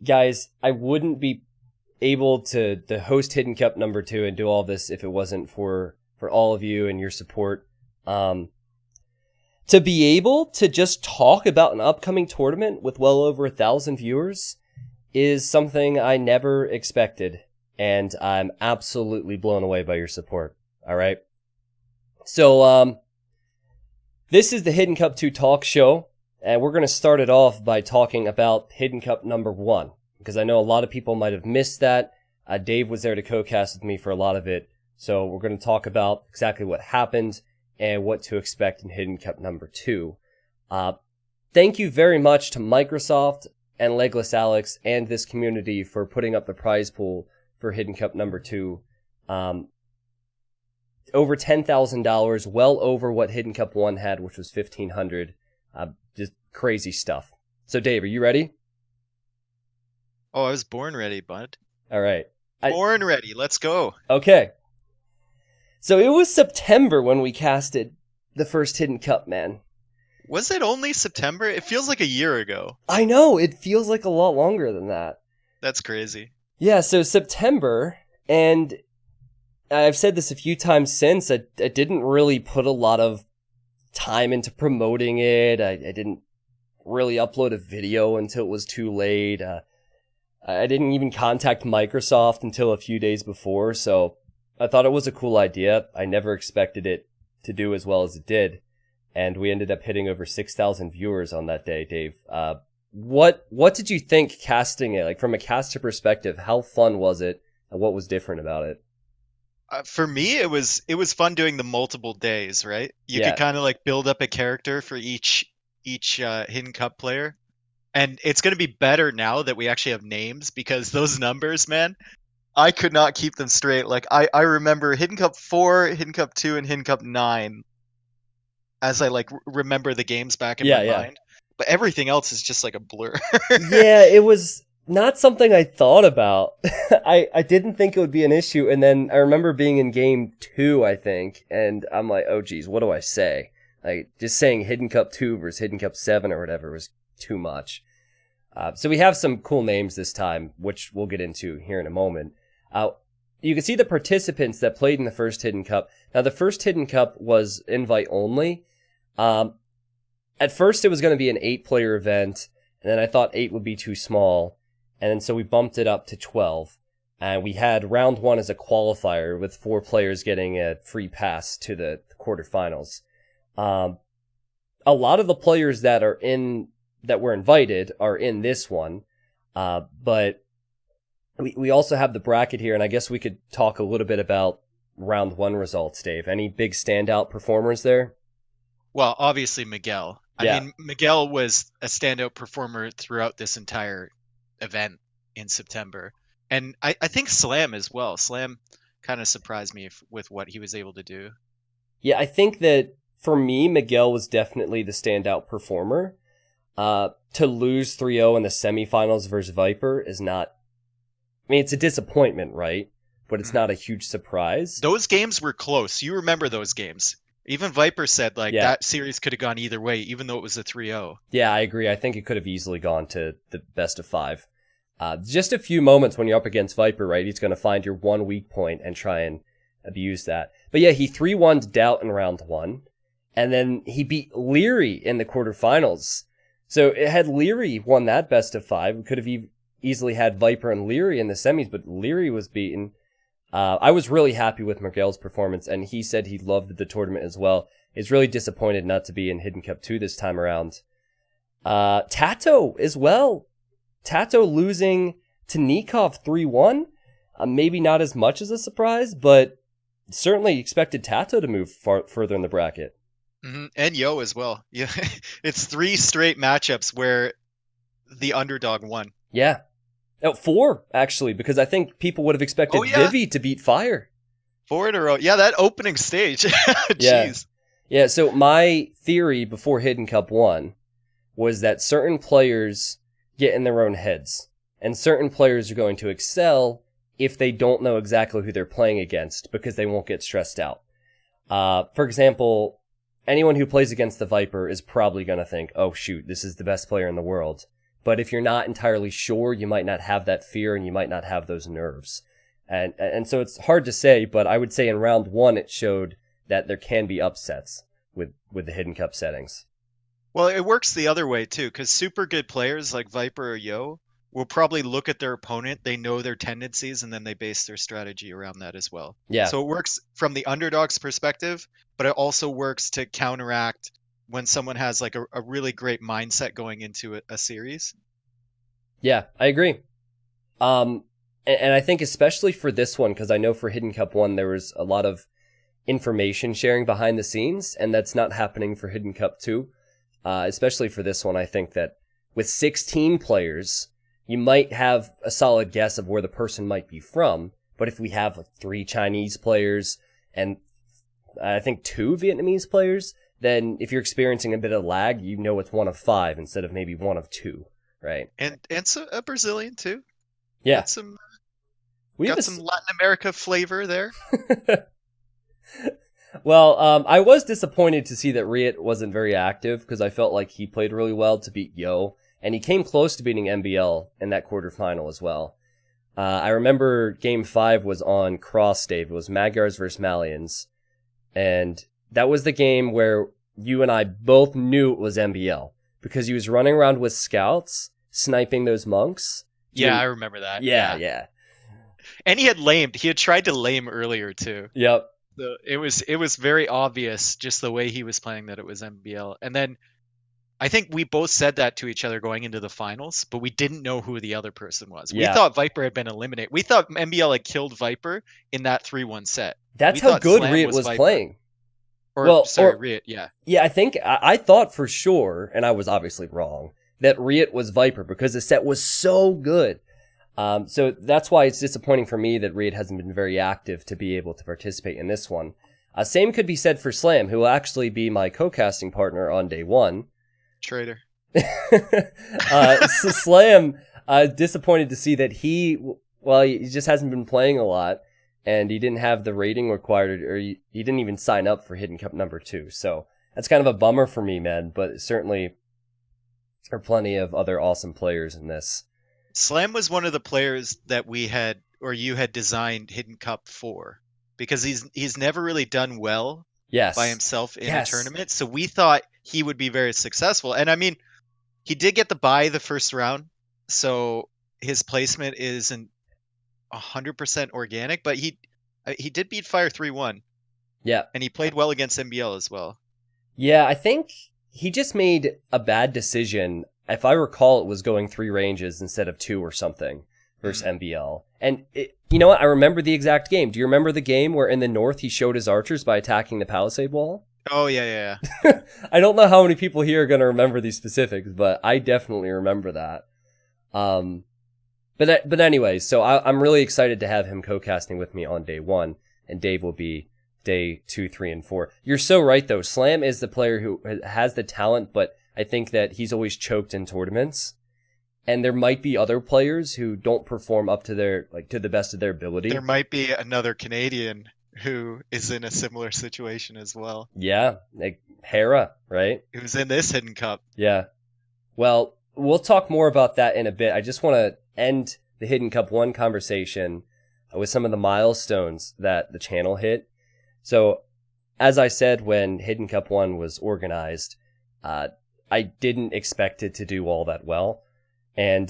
guys, I wouldn't be able to host Hidden Cup number 2 and do all this if it wasn't for all of you and your support. To be able to just talk about an upcoming tournament with well over 1,000 viewers is something I never expected, and I'm absolutely blown away by your support. All right. So, this is the Hidden Cup 2 talk show, and we're going to start it off by talking about Hidden Cup number 1, because I know a lot of people might have missed that. Dave was there to co-cast with me for a lot of it, so we're going to talk about exactly what happened and what to expect in Hidden Cup number 2. Thank you very much to Microsoft and Legless Alex and this community for putting up the prize pool for Hidden Cup number 2. Over $10,000, well over what Hidden Cup 1 had, which was $1,500. Just crazy stuff. So Dave, are you ready? Oh, I was born ready, bud. All right. Born ready. Let's go. Okay. So it was September when we casted the first Hidden Cup, man. Was it only September? It feels like a year ago. I know, it feels like a lot longer than that. That's crazy. Yeah, so September, and I've said this a few times since, I didn't really put a lot of time into promoting it. I didn't really upload a video until it was too late. I didn't even contact Microsoft until a few days before, so I thought it was a cool idea. I never expected it to do as well as it did. And we ended up hitting over 6,000 viewers on that day, Dave. What did you think casting it? Like, from a caster perspective, how fun was it? And what was different about it? For me, it was fun doing the multiple days, right? You could kind of like build up a character for each Hidden Cup player. And it's going to be better now that we actually have names, because those numbers, man, I could not keep them straight. Like, I remember Hidden Cup 4, Hidden Cup 2, and Hidden Cup 9 as I like remember the games back in my mind. But everything else is just like a blur. Yeah, it was not something I thought about. I didn't think it would be an issue, and then I remember being in game 2, I think, and I'm like, oh geez, what do I say? Like, just saying Hidden Cup 2 versus Hidden Cup 7 or whatever was too much. So we have some cool names this time, which we'll get into here in a moment. You can see the participants that played in the first Hidden Cup. Now, the first Hidden Cup was invite only. At first, it was going to be an 8-player event, and then I thought 8 would be too small, and then so we bumped it up to 12. And we had round 1 as a qualifier, with 4 players getting a free pass to the quarterfinals. A lot of the players that were invited are in this one, but we also have the bracket here, and I guess we could talk a little bit about round 1 results, Dave. Any big standout performers there? Well, obviously Miguel. I mean, Miguel was a standout performer throughout this entire event in September. And I think Slam as well. Slam kind of surprised me with what he was able to do. Yeah, I think that for me, Miguel was definitely the standout performer. To lose 3-0 in the semifinals versus Viper is not... I mean, it's a disappointment, right? But it's not a huge surprise. Those games were close. You remember those games. Even Viper said, that series could have gone either way, even though it was a 3-0. Yeah, I agree. I think it could have easily gone to the best of 5. Just a few moments when you're up against Viper, right? He's going to find your one weak point and try and abuse that. But yeah, he 3-1'd Doubt in round 1. And then he beat Leary in the quarterfinals. So had Leary won that best of 5, we could have easily had Viper and Leary in the semis, but Leary was beaten. I was really happy with Miguel's performance, and he said he loved the tournament as well. He's really disappointed not to be in Hidden Cup 2 this time around. Tato as well. Tato losing to Nikov 3-1. Maybe not as much as a surprise, but certainly expected Tato to move further in the bracket. Mm-hmm. And Yo as well. Yeah, it's 3 straight matchups where the underdog won. Yeah. 4, actually, because I think people would have expected Vivi to beat Fire. 4 in a row. Yeah, that opening stage. Jeez. Yeah, so my theory before Hidden Cup 1 was that certain players get in their own heads, and certain players are going to excel if they don't know exactly who they're playing against, because they won't get stressed out. For example, anyone who plays against the Viper is probably going to think, oh shoot, this is the best player in the world. But if you're not entirely sure, you might not have that fear and you might not have those nerves. And so it's hard to say, but I would say in round 1, it showed that there can be upsets with the Hidden Cup settings. Well, it works the other way too, because super good players like Viper or Yo will probably look at their opponent, they know their tendencies, and then they base their strategy around that as well. Yeah. So it works from the underdog's perspective, but it also works to counteract when someone has like a really great mindset going into a series. Yeah, I agree. And I think especially for this one, because I know for Hidden Cup 1, there was a lot of information sharing behind the scenes, and that's not happening for Hidden Cup 2. Especially for this one, I think that with 16 players, you might have a solid guess of where the person might be from. But if we have like 3 Chinese players and I think 2 Vietnamese players, then if you're experiencing a bit of lag, you know it's 1 of 5 instead of maybe 1 of 2, right? And so a Brazilian too. Yeah. Got some Latin America flavor there. Well, I was disappointed to see that Riot wasn't very active because I felt like he played really well to beat Yo, and he came close to beating MBL in that quarterfinal as well. I remember Game 5 was on Cross, Dave. It was Magyars versus Malians, and that was the game where you and I both knew it was MBL because he was running around with scouts, sniping those monks. Yeah, I remember that. Yeah. And he had lamed. He had tried to lame earlier too. Yep. It was very obvious just the way he was playing that it was MBL. And then I think we both said that to each other going into the finals, but we didn't know who the other person was. Yeah. We thought Viper had been eliminated. We thought MBL had killed Viper in that 3-1 set. That's how good Riot was playing. Riot, yeah. Yeah, I think I thought for sure, and I was obviously wrong, that Riot was Viper because the set was so good. So that's why it's disappointing for me that Riot hasn't been very active to be able to participate in this one. Same could be said for Slam, who will actually be my co-casting partner on day 1. Traitor. So Slam, disappointed to see that he just hasn't been playing a lot, and he didn't have the rating required, or he didn't even sign up for Hidden Cup number 2. So that's kind of a bummer for me, man, but certainly there are plenty of other awesome players in this. Slam was one of the players that you had designed Hidden Cup for, because he's never really done well by himself in a tournament. So we thought he would be very successful. And I mean, he did get the bye the first round, so his placement isn't 100% organic, but he did beat Fire 3-1. Yeah. And he played well against MBL as well. Yeah, I think he just made a bad decision. If I recall, it was going 3 ranges instead of 2 or something versus MBL. And you know what? I remember the exact game. Do you remember the game where in the north he showed his archers by attacking the palisade wall? Oh, yeah. I don't know how many people here are going to remember these specifics, but I definitely remember that. But anyway, so I'm really excited to have him co-casting with me on day 1, and Dave will be day 2, 3, and 4. You're so right, though. Slam is the player who has the talent, but I think that he's always choked in tournaments, and there might be other players who don't perform up to the best of their ability. There might be another Canadian who is in a similar situation as well. Yeah, like Hera, right? Who's in this Hidden Cup. Yeah. Well, we'll talk more about that in a bit. I just want to end the Hidden Cup 1 conversation with some of the milestones that the channel hit. So, as I said, when Hidden Cup 1 was organized, I didn't expect it to do all that well. And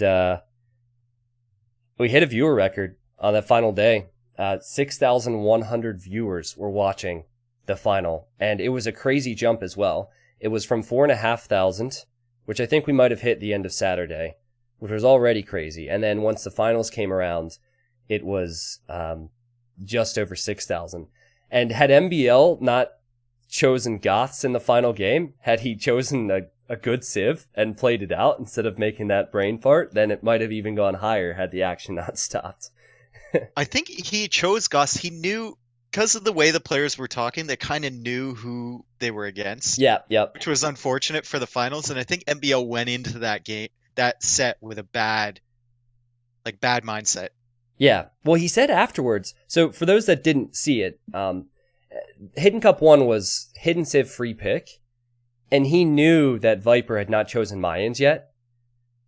we hit a viewer record on that final day. 6,100 viewers were watching the final. And it was a crazy jump as well. It was from 4,500, which I think we might have hit the end of Saturday, which was already crazy. And then once the finals came around, it was just over 6,000. And had MBL not chosen Goths in the final game, had he chosen a good Civ and played it out instead of making that brain fart, then it might have even gone higher had the action not stopped. I think he chose Goths. He knew, because of the way the players were talking, they kind of knew who they were against. Yeah, yep. Which was unfortunate for the finals. And I think MBL went into that set with a bad mindset. Yeah. Well, he said afterwards, so for those that didn't see it, Hidden Cup 1 was Hidden Civ free pick, and he knew that Viper had not chosen Mayans yet.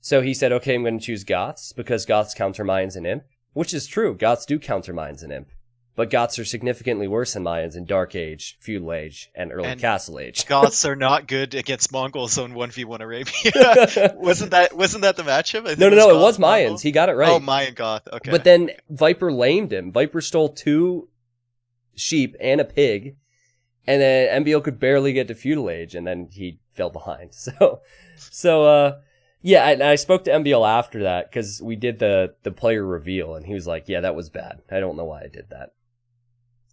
So he said, okay, I'm going to choose Goths because Goths counter Mayans and Imp, which is true. Goths do counter Mayans and Imp. But Goths are significantly worse than Mayans in Dark Age, Feudal Age, and Early Castle Age. Goths are not good against Mongols on 1v1 Arabia. wasn't that the matchup? No, it was Mayans. Mongol? He got it right. Oh, Mayan Goth. Okay. But then Viper lamed him. Viper stole 2 sheep and a pig, and then MBL could barely get to Feudal Age, and then he fell behind. Yeah, and I spoke to MBL after that because we did the player reveal, and he was like, yeah, that was bad. I don't know why I did that.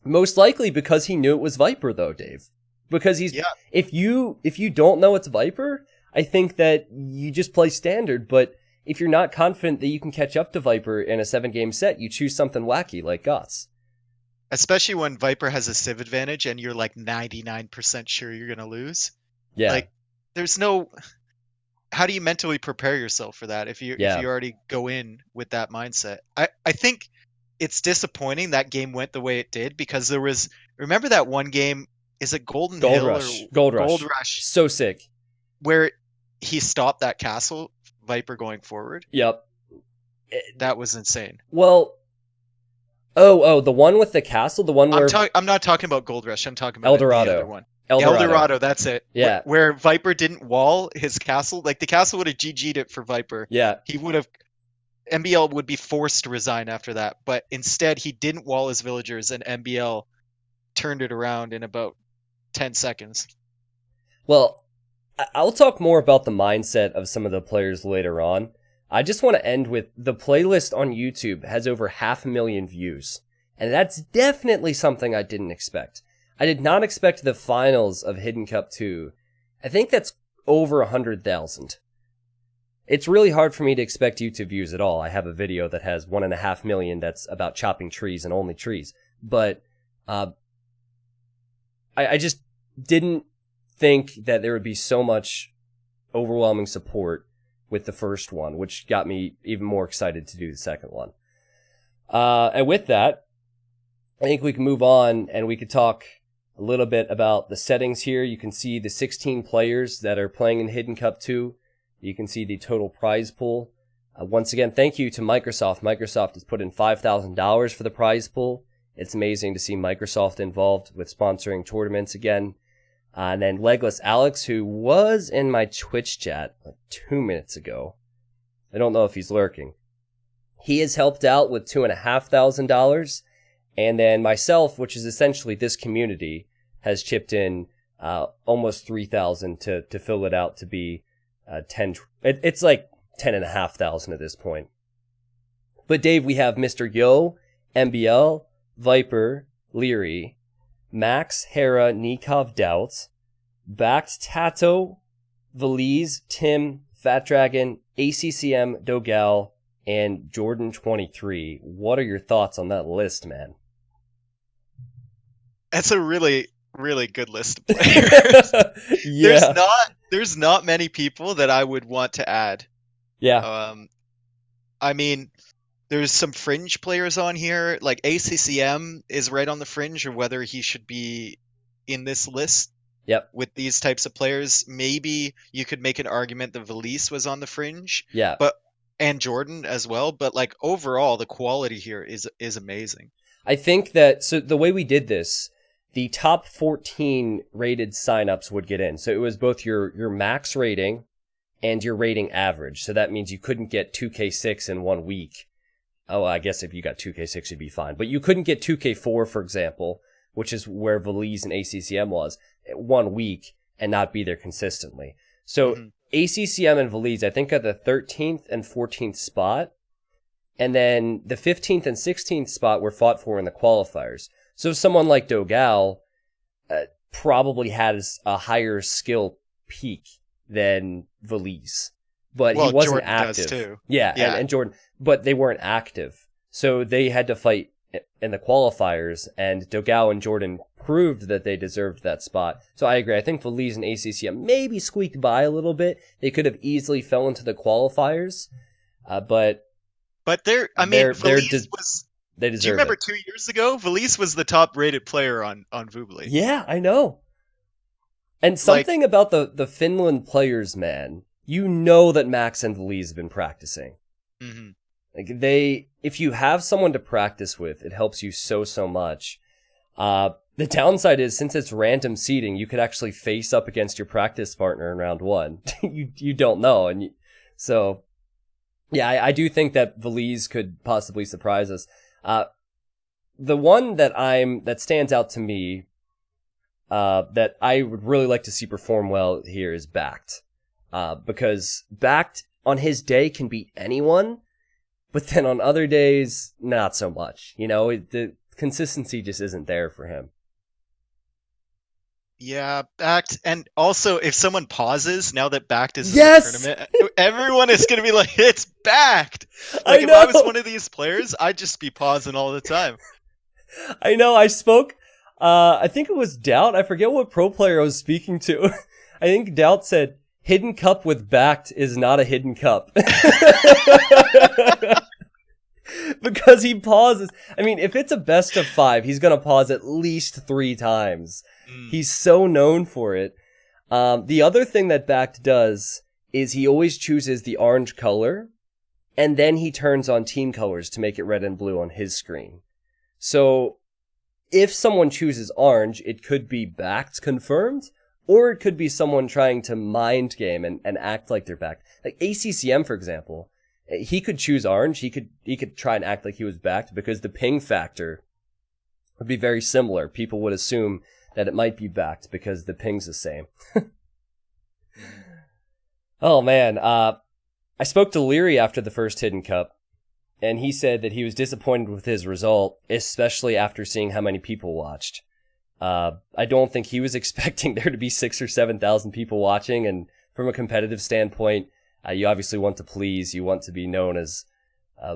Most likely because he knew it was Viper, though, Dave. Because if you don't know it's Viper, I think that you just play standard. But if you're not confident that you can catch up to Viper in a 7-game set, you choose something wacky like Goths. Especially when Viper has a Civ advantage and you're like 99% sure you're gonna lose. Yeah. Like, there's no. How do you mentally prepare yourself for that if you already go in with that mindset? I think it's disappointing that game went the way it did because there was. Remember that one game? Is it Golden Hill Rush. or Gold Rush? So sick. Where he stopped that castle, Viper going forward. Yep. That was insane. Well, the one with the castle, the one where I'm not talking about Gold Rush. I'm talking about Eldorado. The other one. Eldorado, that's it. Yeah. Where Viper didn't wall his castle. Like, the castle would have GG'd it for Viper. Yeah. He would have. MBL would be forced to resign after that. But instead, he didn't wall his villagers, and MBL turned it around in about 10 seconds. Well, I'll talk more about the mindset of some of the players later on. I just want to end with the playlist on YouTube has over 500,000 views. And that's definitely something I didn't expect. I did not expect the finals of Hidden Cup 2. I think that's over 100,000. It's really hard for me to expect YouTube views at all. I have a video that has 1.5 million that's about chopping trees and only trees. But I just didn't think that there would be so much overwhelming support with the first one, which got me even more excited to do the second one. And with that, I think we can move on and we could talk a little bit about the settings here. You can see the 16 players that are playing in Hidden Cup 2. You can see the total prize pool. Once again, thank you to Microsoft. Microsoft has put in $5,000 for the prize pool. It's amazing to see Microsoft involved with sponsoring tournaments again. And then Legless Alex, who was in my Twitch chat like 2 minutes ago. I don't know if he's lurking. He has helped out with $2,500. And then myself, which is essentially this community, has chipped in almost 3,000 to fill it out to be 10. It's like 10,500 at this point. But Dave, we have Mr. Yo, MBL, Viper, Leary, Max, Hera, Nikov, Doubt, Backed, Tato, Valise, Tim, Fat Dragon, ACCM, Dogal, and Jordan23. What are your thoughts on that list, man? That's a really, really good list of players. Yeah. There's not many people that I would want to add. Yeah. I mean, there's some fringe players on here. Like ACCM is right on the fringe, or whether he should be in this list. Yep. With these types of players, maybe you could make an argument that Valise was on the fringe. Yeah. And Jordan as well. But like overall, the quality here is amazing. I think that so the way we did this, the top 14 rated signups would get in. So it was both your max rating and your rating average. So that means you couldn't get 2K6 in 1 week. Oh, I guess if you got 2K6, you'd be fine. But you couldn't get 2K4, for example, which is where Valise and ACCM was, 1 week and not be there consistently. So ACCM and Valise, I think, got the 13th and 14th spot. And then the 15th and 16th spot were fought for in the qualifiers. So someone like Dogal probably has a higher skill peak than Valise. But he wasn't Jordan active. Does too. Yeah. And Jordan, but they weren't active. So they had to fight in the qualifiers, and Dogal and Jordan proved that they deserved that spot. So I agree. I think Valise and ACCM maybe squeaked by a little bit. They could have easily fell into the qualifiers, but Valise was. They deserve. Do you remember it. 2 years ago? Valise was the top rated player on Vubly. Yeah, I know. And something about the Finland players, man. you know that Max and Veliz have been practicing. Mm-hmm. Like if you have someone to practice with, it helps you so much. The downside is, since it's random seeding, you could actually face up against your practice partner in round 1. you don't know, so yeah, I do think that Veliz could possibly surprise us. The one that stands out to me, that I would really like to see perform well here is Backed, because Backed on his day can beat anyone. But then on other days, not so much. The consistency just isn't there for him. Yeah, Backed. And also, if someone pauses, now that Backed is in Yes! the tournament, everyone is going to be like, it's Backed! I If know! I was one of these players, I'd just be pausing all the time. I know, I spoke, I think it was Doubt. I forget what pro player I was speaking to. I think Doubt said, hidden cup with Backed is not a hidden cup. Because he pauses. I mean, if it's a best of 5, he's going to pause at least 3 times. He's so known for it. The other thing that Backed does is he always chooses the orange color, and then he turns on team colors to make it red and blue on his screen. So if someone chooses orange, it could be Backed confirmed, or it could be someone trying to mind game and act like they're Backed. Like ACCM, for example, he could choose orange. He could try and act like he was Backed, because the ping factor would be very similar. People would assume that it might be Backed because the ping's the same. Oh man, I spoke to Leary after the first Hidden Cup, and he said that he was disappointed with his result, especially after seeing how many people watched. I don't think he was expecting there to be 6,000 or 7,000 people watching, and from a competitive standpoint, you obviously want to please, you want to be known as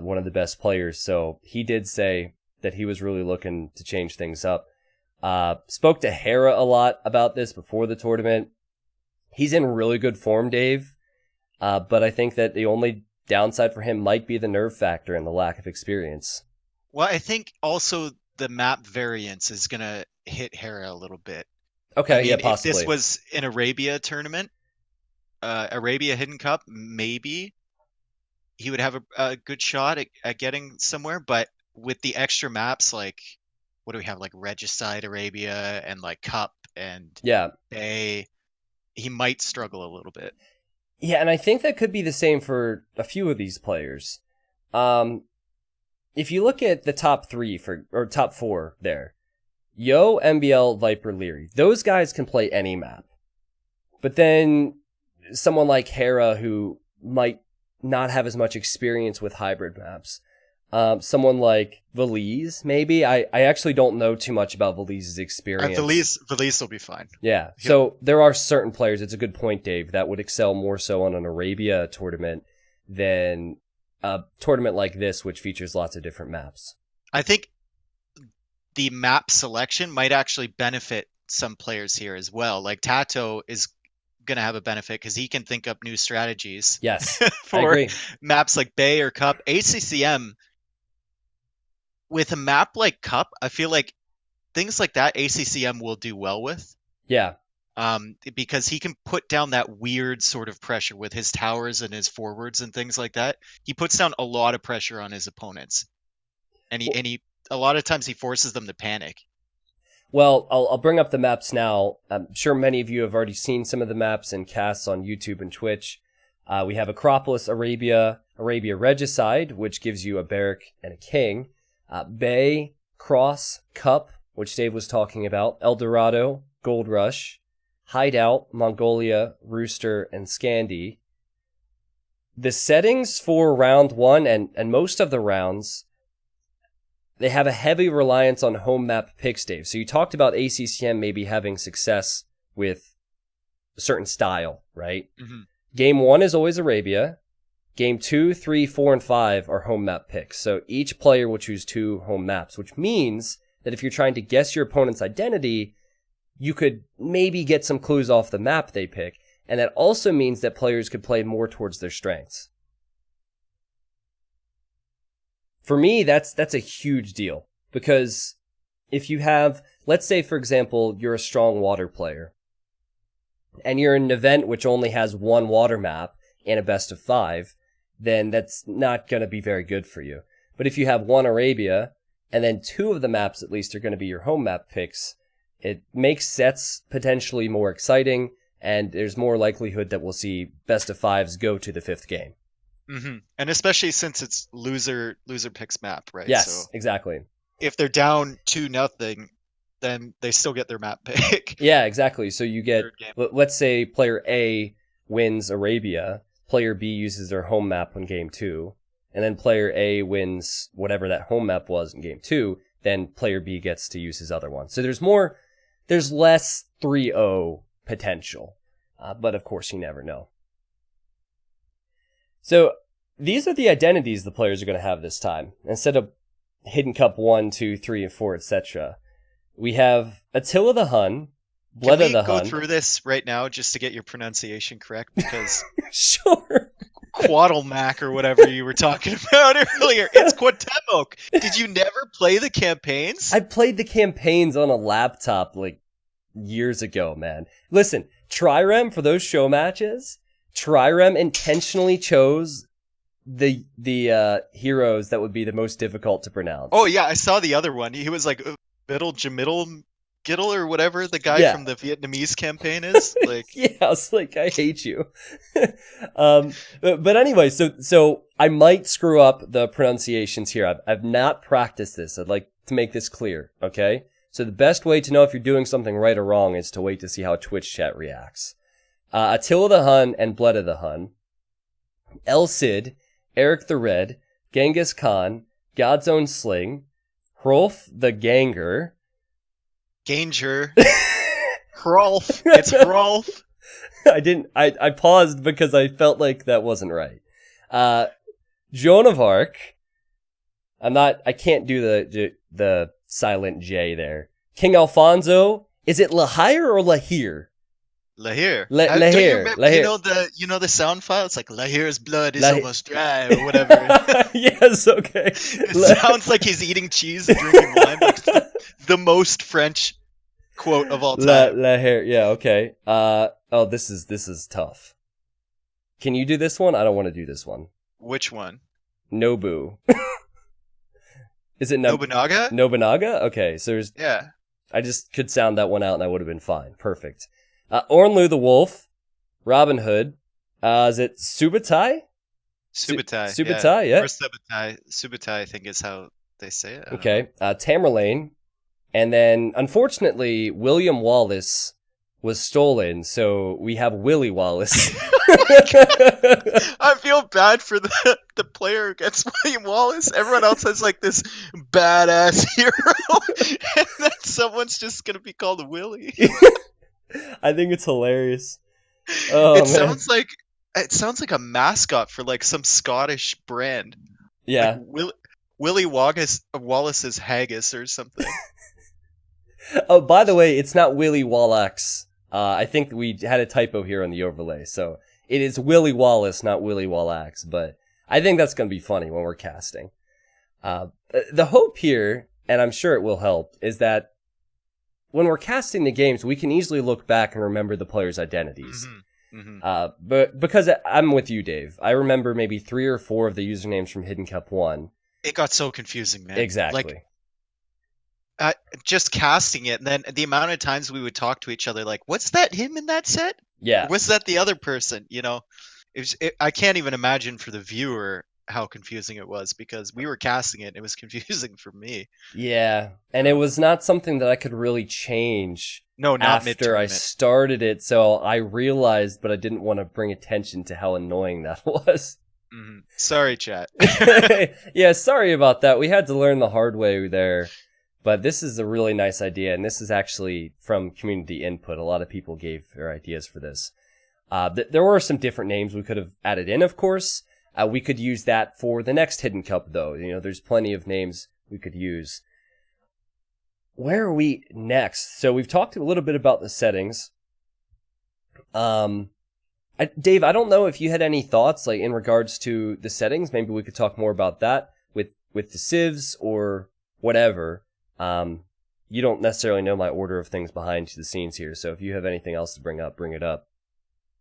one of the best players, so he did say that he was really looking to change things up. Spoke to Hera a lot about this before the tournament. He's in really good form, Dave, but I think that the only downside for him might be the nerve factor and the lack of experience. Well, I think also the map variance is going to hit Hera a little bit. Okay, yeah, possibly. possibly. If this was an Arabia tournament, Arabia Hidden Cup, maybe he would have a good shot at getting somewhere. But with the extra maps, like, what do we have? Like Regicide Arabia and like Cup and Bay, he might struggle a little bit. Yeah, and I think that could be the same for a few of these players. If you look at the top 3 or top 4 there, Yo, MBL, Viper, Leary, those guys can play any map. But then someone like Hera, who might not have as much experience with hybrid maps, someone like Veliz, maybe. I actually don't know too much about Veliz's experience. Veliz will be fine. Yeah, so there are certain players, it's a good point, Dave, that would excel more so on an Arabia tournament than a tournament like this, which features lots of different maps. I think the map selection might actually benefit some players here as well. Like Tato is going to have a benefit because he can think up new strategies. Yes, for I agree. Maps like Bay or Cup. ACCM, with a map like Cup, I feel like things like that ACCM will do well with. Yeah. Because he can put down that weird sort of pressure with his towers and his forwards and things like that. He puts down a lot of pressure on his opponents, and he a lot of times he forces them to panic. Well, I'll bring up the maps now. I'm sure many of you have already seen some of the maps and casts on YouTube and Twitch. We have Acropolis, Arabia Regicide, which gives you a Barrack and a King. Bay, Cross, Cup, which Dave was talking about. El Dorado, Gold Rush. Hideout, Mongolia, Rooster, and Scandi. The settings for round 1 and most of the rounds, they have a heavy reliance on home map picks, Dave. So you talked about ACCM maybe having success with a certain style, right? Mm-hmm. Game 1 is always Arabia. Game 2, 3, 4, and 5 are home map picks. So each player will choose 2 home maps, which means that if you're trying to guess your opponent's identity, you could maybe get some clues off the map they pick. And that also means that players could play more towards their strengths. For me, that's a huge deal, because if you have, let's say, for example, you're a strong water player, and you're in an event which only has 1 water map, and a best of 5, then that's not going to be very good for you. But if you have 1 Arabia, and then 2 of the maps at least are going to be your home map picks, it makes sets potentially more exciting, and there's more likelihood that we'll see best of 5s go to the 5th game. Mm-hmm. And especially since it's loser picks map, right? Yes, so exactly. If they're down 2-0, then they still get their map pick. Yeah, exactly. So you get, let's say player A wins Arabia, player B uses their home map in game 2, and then player A wins whatever that home map was in game 2, then player B gets to use his other one. So there's less 3-0 potential, but of course you never know. So these are the identities the players are going to have this time. Instead of Hidden Cup 1, 2, 3, and 4, etc., we have Attila the Hun, Bled of the Hun. Can we go through this right now just to get your pronunciation correct? Because sure. Quaddlemak or whatever you were talking about earlier. It's Quatemok. Did you never play the campaigns? I played the campaigns on a laptop like years ago, man. Listen, Trirem, for those show matches, Trirem intentionally chose the heroes that would be the most difficult to pronounce. Oh yeah, I saw the other one. He was like Biddle Jamiddle Giddle or whatever the guy from the Vietnamese campaign is. Like yeah, I was like, I hate you. But anyway, so I might screw up the pronunciations here. I've not practiced this. I'd like to make this clear, okay? So the best way to know if you're doing something right or wrong is to wait to see how Twitch chat reacts. Attila the Hun and Bled of the Hun, El Cid, Eric the Red, Genghis Khan, God's Own Sling, Hrolf the Ganger. Ganger. Hrolf. It's Hrolf. I paused because I felt like that wasn't right. Joan of Arc. I can't do the silent J there. King Alfonso. Is it Lahire or Lahir? Lahir. Lahir. You know the sound file? It's like Lahir's blood is almost dry or whatever. Yes, okay. It sounds like he's eating cheese and drinking wine. Like the most French quote of all time. Lahir. Yeah, okay. Oh, this is tough. Can you do this one? I don't want to do this one. Which one? Nobu. Is it Nobunaga? Nobunaga? Okay, so there's... Yeah. I just could sound that one out and I would have been fine. Perfect. Ornlu the Wolf, Robin Hood. Is it Subutai? Subutai, yeah. Or Subutai, I think is how they say it. Okay. Tamerlane. And then, unfortunately, William Wallace was stolen, so we have Willie Wallace. I feel bad for the player who gets William Wallace. Everyone else has like this badass hero, and then someone's just gonna be called Willie. I think it's hilarious. Oh, it sounds like a mascot for like some Scottish brand. Yeah, like Willie Wallace's haggis or something. Oh, by the way, it's not Willie Wallace. I think we had a typo here on the overlay, so it is Willie Wallace, not Willie Wallace. But I think that's going to be funny when we're casting. The hope here, and I'm sure it will help, is that when we're casting the games, we can easily look back and remember the players' identities. Mm-hmm. Mm-hmm. But because I'm with you, Dave, I remember maybe 3 or 4 of the usernames from Hidden Cup 1. It got so confusing, man. Exactly. Like, just casting it, and then the amount of times we would talk to each other, like, what's that him in that set? Yeah. What's that the other person? You know, I can't even imagine for the viewer how confusing it was, because we were casting it and it was confusing for me. Yeah, and it was not something that I could really change. No, not after mid-tournament. I started it, so I realized, but I didn't want to bring attention to how annoying that was. Mm-hmm. Sorry, chat. Yeah, sorry about that. We had to learn the hard way there. But this is a really nice idea, and this is actually from community input. A lot of people gave their ideas for this. There were some different names we could have added in, of course. We could use that for the next Hidden Cup, though. You know, there's plenty of names we could use. Where are we next? So we've talked a little bit about the settings. Dave, I don't know if you had any thoughts, like in regards to the settings. Maybe we could talk more about that with the civs or whatever. You don't necessarily know my order of things behind the scenes here, so if you have anything else to bring up, bring it up.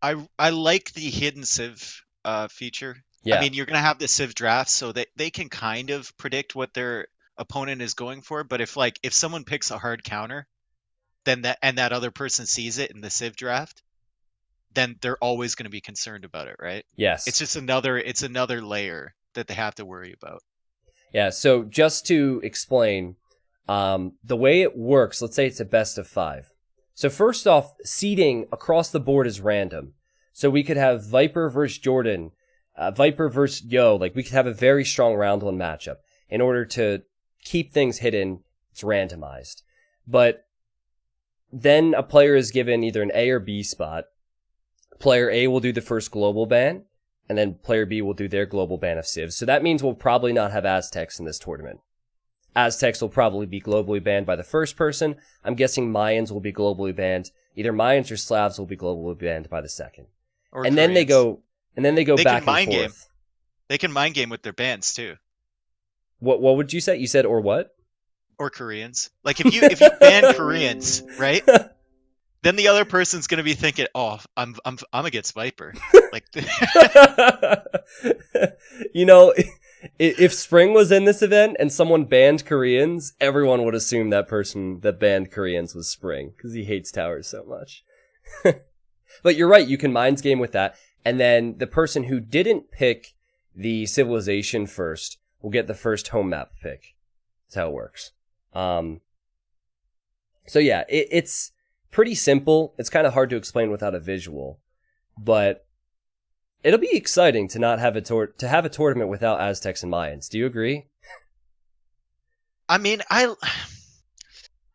I like the hidden civ feature. I Yeah. mean, you're going to have the Civ draft, so they can kind of predict what their opponent is going for. But if someone picks a hard counter, then that other person sees it in the Civ draft, then they're always going to be concerned about it, right? Yes. It's another layer that they have to worry about. Yeah. So just to explain, the way it works, let's say it's a best of 5. So first off, seeding across the board is random. So we could have Viper versus Jordan, Viper versus Yo. Like we could have a very strong round 1 matchup. In order to keep things hidden, it's randomized. But then a player is given either an A or B spot. Player A will do the first global ban, and then player B will do their global ban of civs. So that means we'll probably not have Aztecs in this tournament. Aztecs will probably be globally banned by the first person. I'm guessing Mayans will be globally banned. Either Mayans or Slavs will be globally banned by the second. Or And Koreans. then they go They back can and mind game. forth. They can mind game with their bans too. What would you say? You said or what? Or Koreans. Like if you ban Koreans, right? Then the other person's gonna be thinking, "Oh, I'm against Viper." Like, You know, if Spring was in this event and someone banned Koreans, everyone would assume that person that banned Koreans was Spring because he hates towers so much. But you're right, you can minds game with that, and then the person who didn't pick the civilization first will get the first home map pick. That's how it works. So yeah, it's pretty simple. It's kind of hard to explain without a visual, but it'll be exciting to not have a tournament without Aztecs and Mayans. Do you agree? I mean,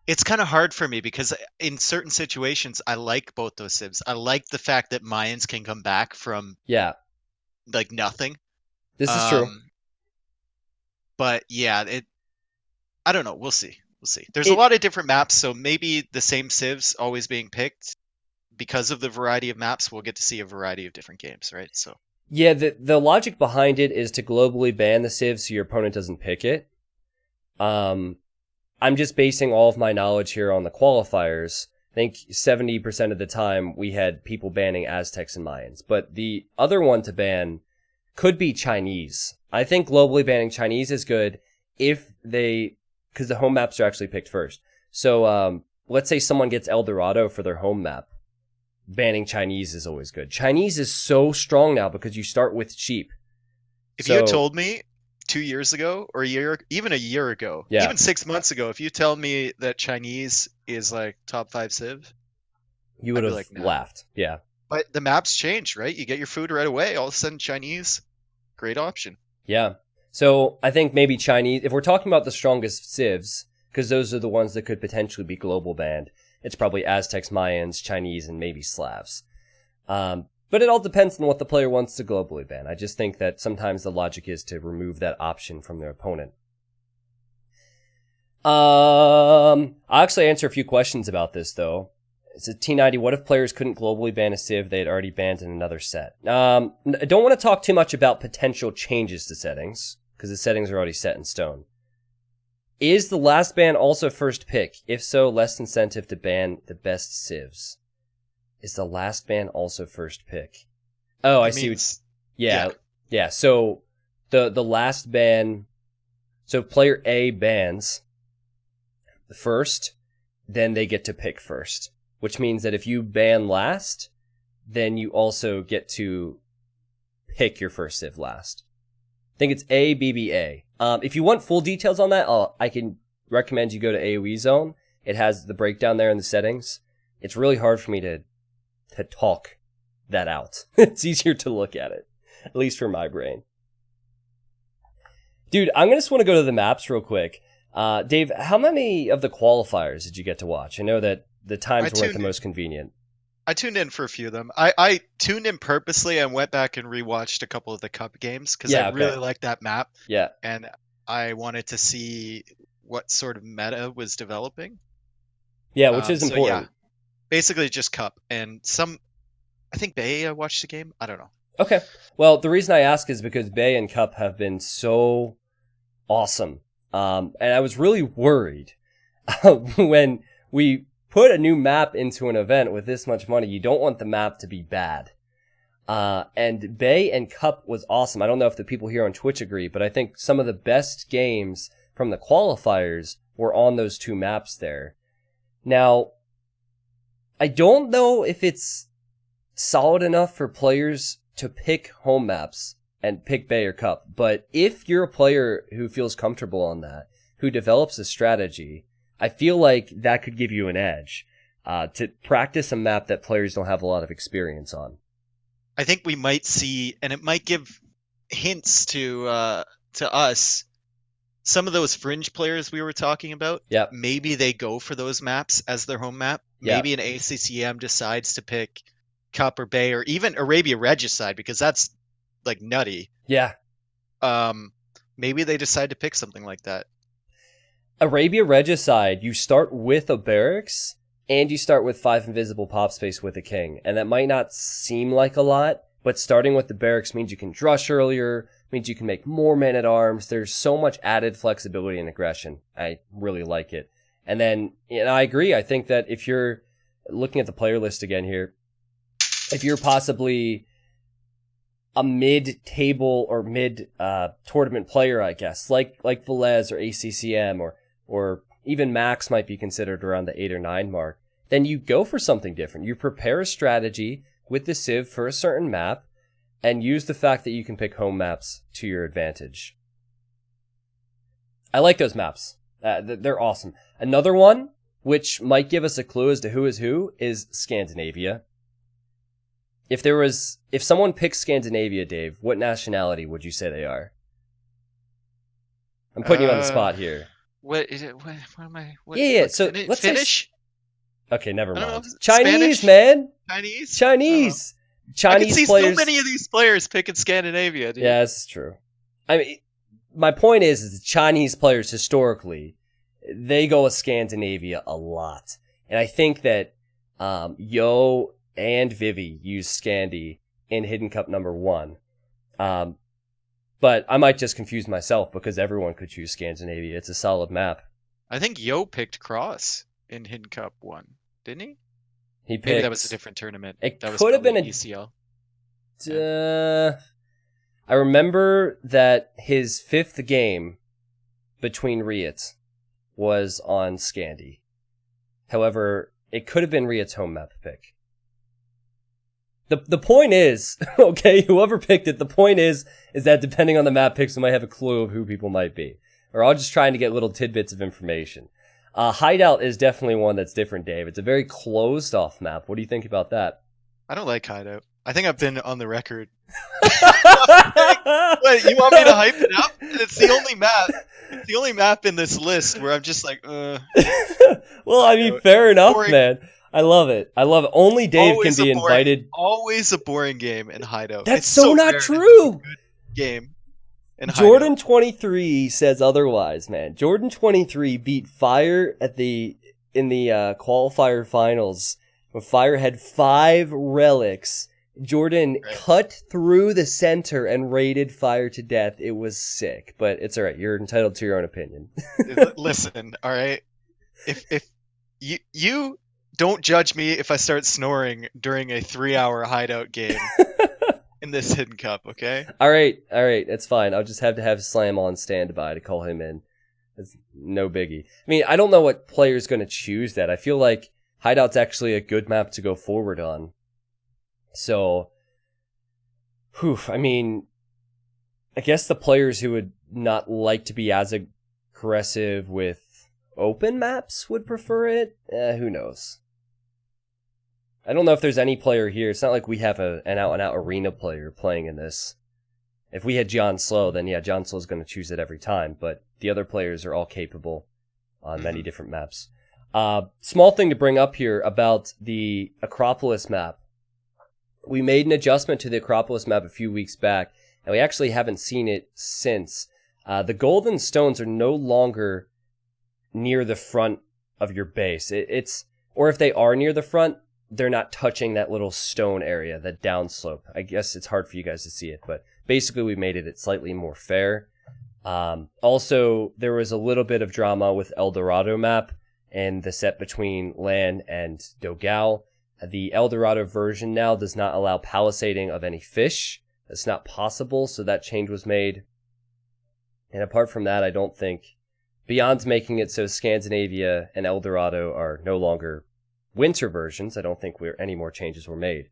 it's kind of hard for me because in certain situations, I like both those civs. I like the fact that Mayans can come back from like nothing. This is true. But yeah, I don't know. We'll see. There's a lot of different maps, so maybe the same civs always being picked. Because of the variety of maps, we'll get to see a variety of different games, right? So yeah, the logic behind it is to globally ban the civ so your opponent doesn't pick it. I'm just basing all of my knowledge here on the qualifiers. I think 70% of the time we had people banning Aztecs and Mayans, but the other one to ban could be Chinese. I think globally banning Chinese is good because the home maps are actually picked first. So let's say someone gets El Dorado for their home map. Banning Chinese is always good. Chinese is so strong now because you start with cheap. If you had told me 2 years ago or even a year ago, even 6 months ago, if you tell me that Chinese is like top 5 civ, you would have laughed. Yeah. But the maps change, right? You get your food right away. All of a sudden, Chinese, great option. Yeah. So I think maybe Chinese, if we're talking about the strongest civs, because those are the ones that could potentially be global banned, it's probably Aztecs, Mayans, Chinese, and maybe Slavs. But it all depends on what the player wants to globally ban. I just think that sometimes the logic is to remove that option from their opponent. I'll actually answer a few questions about this, though. It's a T90. What if players couldn't globally ban a civ they had already banned in another set? I don't want to talk too much about potential changes to settings, because the settings are already set in stone. Is the last ban also first pick? If so, less incentive to ban the best civs. Is the last ban also first pick? Oh, I see. Yeah. So the last ban. So player A bans the first, then they get to pick first, which means that if you ban last, then you also get to pick your first civ last. I think it's A, B, B, A. If you want full details on that, I can recommend you go to AoE Zone. It has the breakdown there in the settings. It's really hard for me to talk that out. It's easier to look at it, at least for my brain. Dude, I'm just want to go to the maps real quick. Dave, how many of the qualifiers did you get to watch? I know that the times weren't the most convenient. I tuned in for a few of them. I tuned in purposely and went back and rewatched a couple of the cup games because I really liked that map. Yeah. And I wanted to see what sort of meta was developing. Yeah, which is important. Yeah, basically just cup and I think Bay watched the game. I don't know. Okay. Well, the reason I ask is because Bay and Cup have been so awesome. And I was really worried when we put a new map into an event with this much money. You don't want the map to be bad. And Bay and Cup was awesome. I don't know if the people here on Twitch agree, but I think some of the best games from the qualifiers were on those two maps there. Now, I don't know if it's solid enough for players to pick home maps and pick Bay or Cup, but if you're a player who feels comfortable on that, who develops a strategy, I feel like that could give you an edge to practice a map that players don't have a lot of experience on. I think we might see, and it might give hints to us, some of those fringe players we were talking about. Yep. Maybe they go for those maps as their home map. Yep. Maybe an ACCM decides to pick Cup or Bay or even Arabia Regicide, because that's like nutty. Yeah. Maybe they decide to pick something like that. Arabia Regicide, you start with a barracks and you start with 5 invisible pop space with a king. And that might not seem like a lot, but starting with the barracks means you can drush earlier, means you can make more men-at-arms. There's so much added flexibility and aggression. I really like it. And then, and I agree, I think that if you're looking at the player list again here, if you're possibly a mid-table or mid-tournament player, I guess, like Velez or ACCM or even Max might be considered around the 8 or 9 mark, then you go for something different. You prepare a strategy with the Civ for a certain map and use the fact that you can pick home maps to your advantage. I like those maps. They're awesome. Another one, which might give us a clue as to who is who, is Scandinavia. If someone picks Scandinavia, Dave, what nationality would you say they are? I'm putting you on the spot here. What is it? What am I? Yeah. So let's Finnish. Okay, never mind. Chinese, Spanish? Man. Chinese. Chinese I can see players. so many of these players picking Scandinavia. Dude. Yeah, this is true. I mean, my point is the Chinese players historically, they go with Scandinavia a lot, and I think that Yo and Vivi use Scandi in Hidden Cup number 1. But I might just confuse myself because everyone could choose Scandinavia. It's a solid map. I think Yo picked Cross in Hidden Cup 1, didn't he? He picked, maybe that was a different tournament. It that could have been an ECL. I remember that his 5th game between Riot was on Scandi. However, it could have been Riot's home map pick. The point is, okay, whoever picked it, the point is that depending on the map picks, we might have a clue of who people might be. Or I'll just trying to get little tidbits of information. Hideout is definitely one that's different, Dave. It's a very closed-off map. What do you think about that? I don't like Hideout. I think I've been on the record. Wait, you want me to hype it up? It's the only map. It's the only map in this list where I'm just like, Well, I mean, fair enough, boring. Man. I love it. Only Dave always can be invited. Always a boring game in Hideout. That's so not true. Good game. Jordan 23 says otherwise, man. Jordan 23 beat Fire in the qualifier finals when Fire had 5 relics. Jordan cut through the center and raided Fire to death. It was sick, but it's all right. You're entitled to your own opinion. Listen, all right. If you don't judge me if I start snoring during a 3-hour Hideout game in this Hidden Cup, okay? All right, it's fine. I'll just have to have Slam on standby to call him in. It's no biggie. I mean, I don't know what player's going to choose that. I feel like Hideout's actually a good map to go forward on. So, I mean, I guess the players who would not like to be as aggressive with open maps would prefer it. Who knows? I don't know if there's any player here. It's not like we have an out-and-out arena player playing in this. If we had John Slow, then yeah, John Slow's going to choose it every time. But the other players are all capable on many different maps. Small thing to bring up here about the Acropolis map. We made an adjustment to the Acropolis map a few weeks back, and we actually haven't seen it since. The golden stones are no longer near the front of your base. Or if they are near the front, they're not touching that little stone area, that downslope. I guess it's hard for you guys to see it, but basically we made it slightly more fair. Also, there was a little bit of drama with El Dorado map and the set between Lan and Dogao. The Eldorado version now does not allow palisading of any fish. It's not possible, so that change was made. And apart from that, I don't think, beyond making it so Scandinavia and Eldorado are no longer winter versions, I don't think any more changes were made.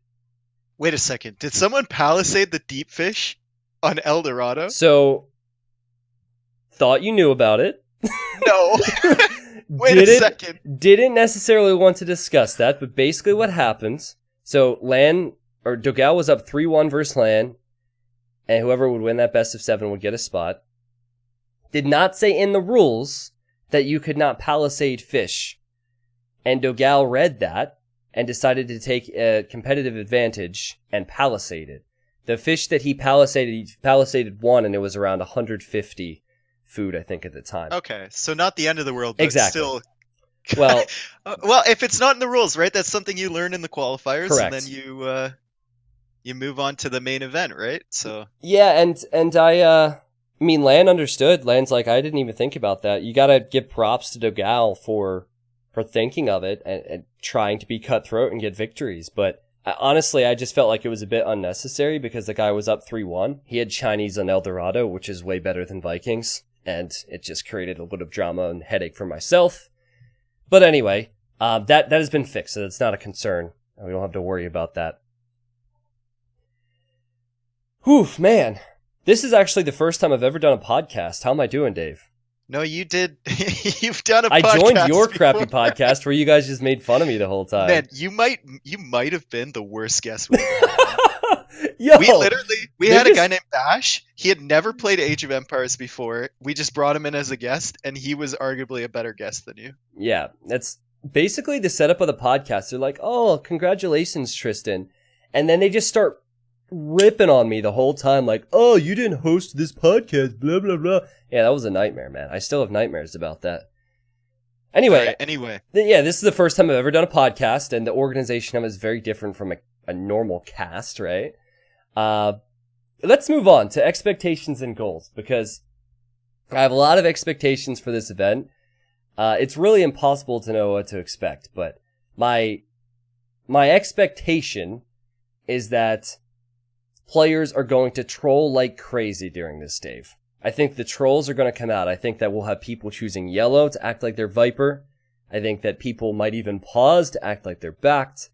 Wait a second. Did someone palisade the deep fish on Eldorado? So, thought you knew about it. No. Wait a second. Didn't necessarily want to discuss that, but basically what happens, so Dogal was up 3-1 versus Lan, and whoever would win that best of 7 would get a spot. Did not say in the rules that you could not palisade fish. And Dogal read that and decided to take a competitive advantage and palisade it. The fish that he palisaded one, and it was around 150 food, I think, at the time. Okay, so not the end of the world, but exactly. Still. Well, well, if it's not in the rules, right? That's something you learn in the qualifiers, correct. And then you move on to the main event, right? So yeah, and I mean, Lan understood. Lan's like, I didn't even think about that. You gotta give props to Dogal for thinking of it and trying to be cutthroat and get victories. But honestly, I just felt like it was a bit unnecessary because the guy was up 3-1. He had Chinese on Eldorado, which is way better than Vikings. And it just created a bit of drama and headache for myself. But anyway, that has been fixed, so it's not a concern. We don't have to worry about that. Whew, man. This is actually the first time I've ever done a podcast. How am I doing, Dave? No, you did. You've done a podcast. I joined your before. crappy podcast where you guys just made fun of me the whole time. Man, you might have been the worst guest we've ever had. Yo, we had a guy named Bash. He had never played Age of Empires before. We just brought him in as a guest, and he was arguably a better guest than you. Yeah, that's basically the setup of the podcast. They're like, oh, congratulations, Tristan. And then they just start ripping on me the whole time, like, oh, you didn't host this podcast, blah, blah, blah. Yeah, that was a nightmare, man. I still have nightmares about that. Anyway, yeah, this is the first time I've ever done a podcast, and the organization of it is very different from a normal cast, right? Let's move on to expectations and goals, because I have a lot of expectations for this event. It's really impossible to know what to expect, but my expectation is that players are going to troll like crazy during this, Dave. I think the trolls are going to come out. I think that we'll have people choosing yellow to act like they're Viper. I think that people might even pause to act like they're backed.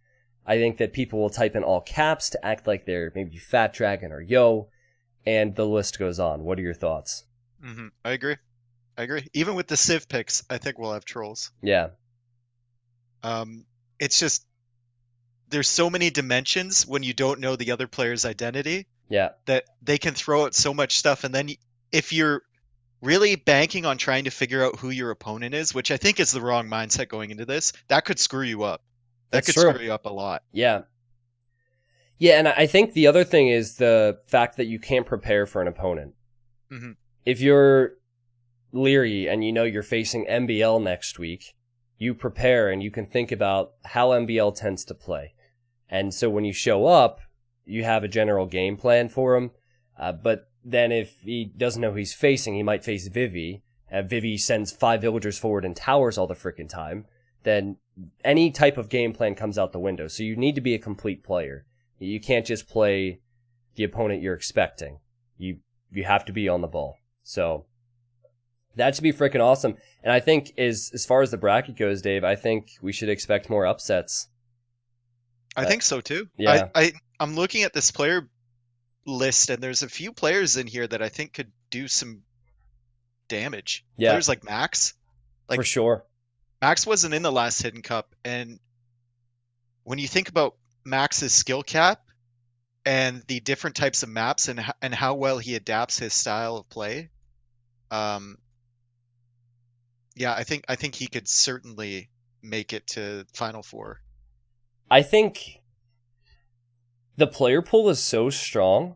I think that people will type in all caps to act like they're maybe Fat Dragon or Yo, and the list goes on. What are your thoughts? Mm-hmm. I agree. Even with the Civ picks, I think we'll have trolls. Yeah. It's just, there's so many dimensions when you don't know the other player's identity. Yeah. That they can throw out so much stuff, and then if you're really banking on trying to figure out who your opponent is, which I think is the wrong mindset going into this, that could screw you up. That could screw you up a lot. Yeah. Yeah, and I think the other thing is the fact that you can't prepare for an opponent. Mm-hmm. If you're Leary and you know you're facing MBL next week, you prepare and you can think about how MBL tends to play. And so when you show up, you have a general game plan for him. But then if he doesn't know who he's facing, he might face Vivi. Vivi sends 5 villagers forward and towers all the freaking time. Then any type of game plan comes out the window. So you need to be a complete player. You can't just play the opponent you're expecting. You have to be on the ball. So that should be freaking awesome. And I think as far as the bracket goes, Dave, I think we should expect more upsets. I think so too. Yeah. I'm looking at this player list, and there's a few players in here that I think could do some damage. Yeah. Players like Max. For sure. Max wasn't in the last Hidden Cup, and when you think about Max's skill cap and the different types of maps and how well he adapts his style of play, yeah, I think he could certainly make it to Final Four. I think the player pool is so strong,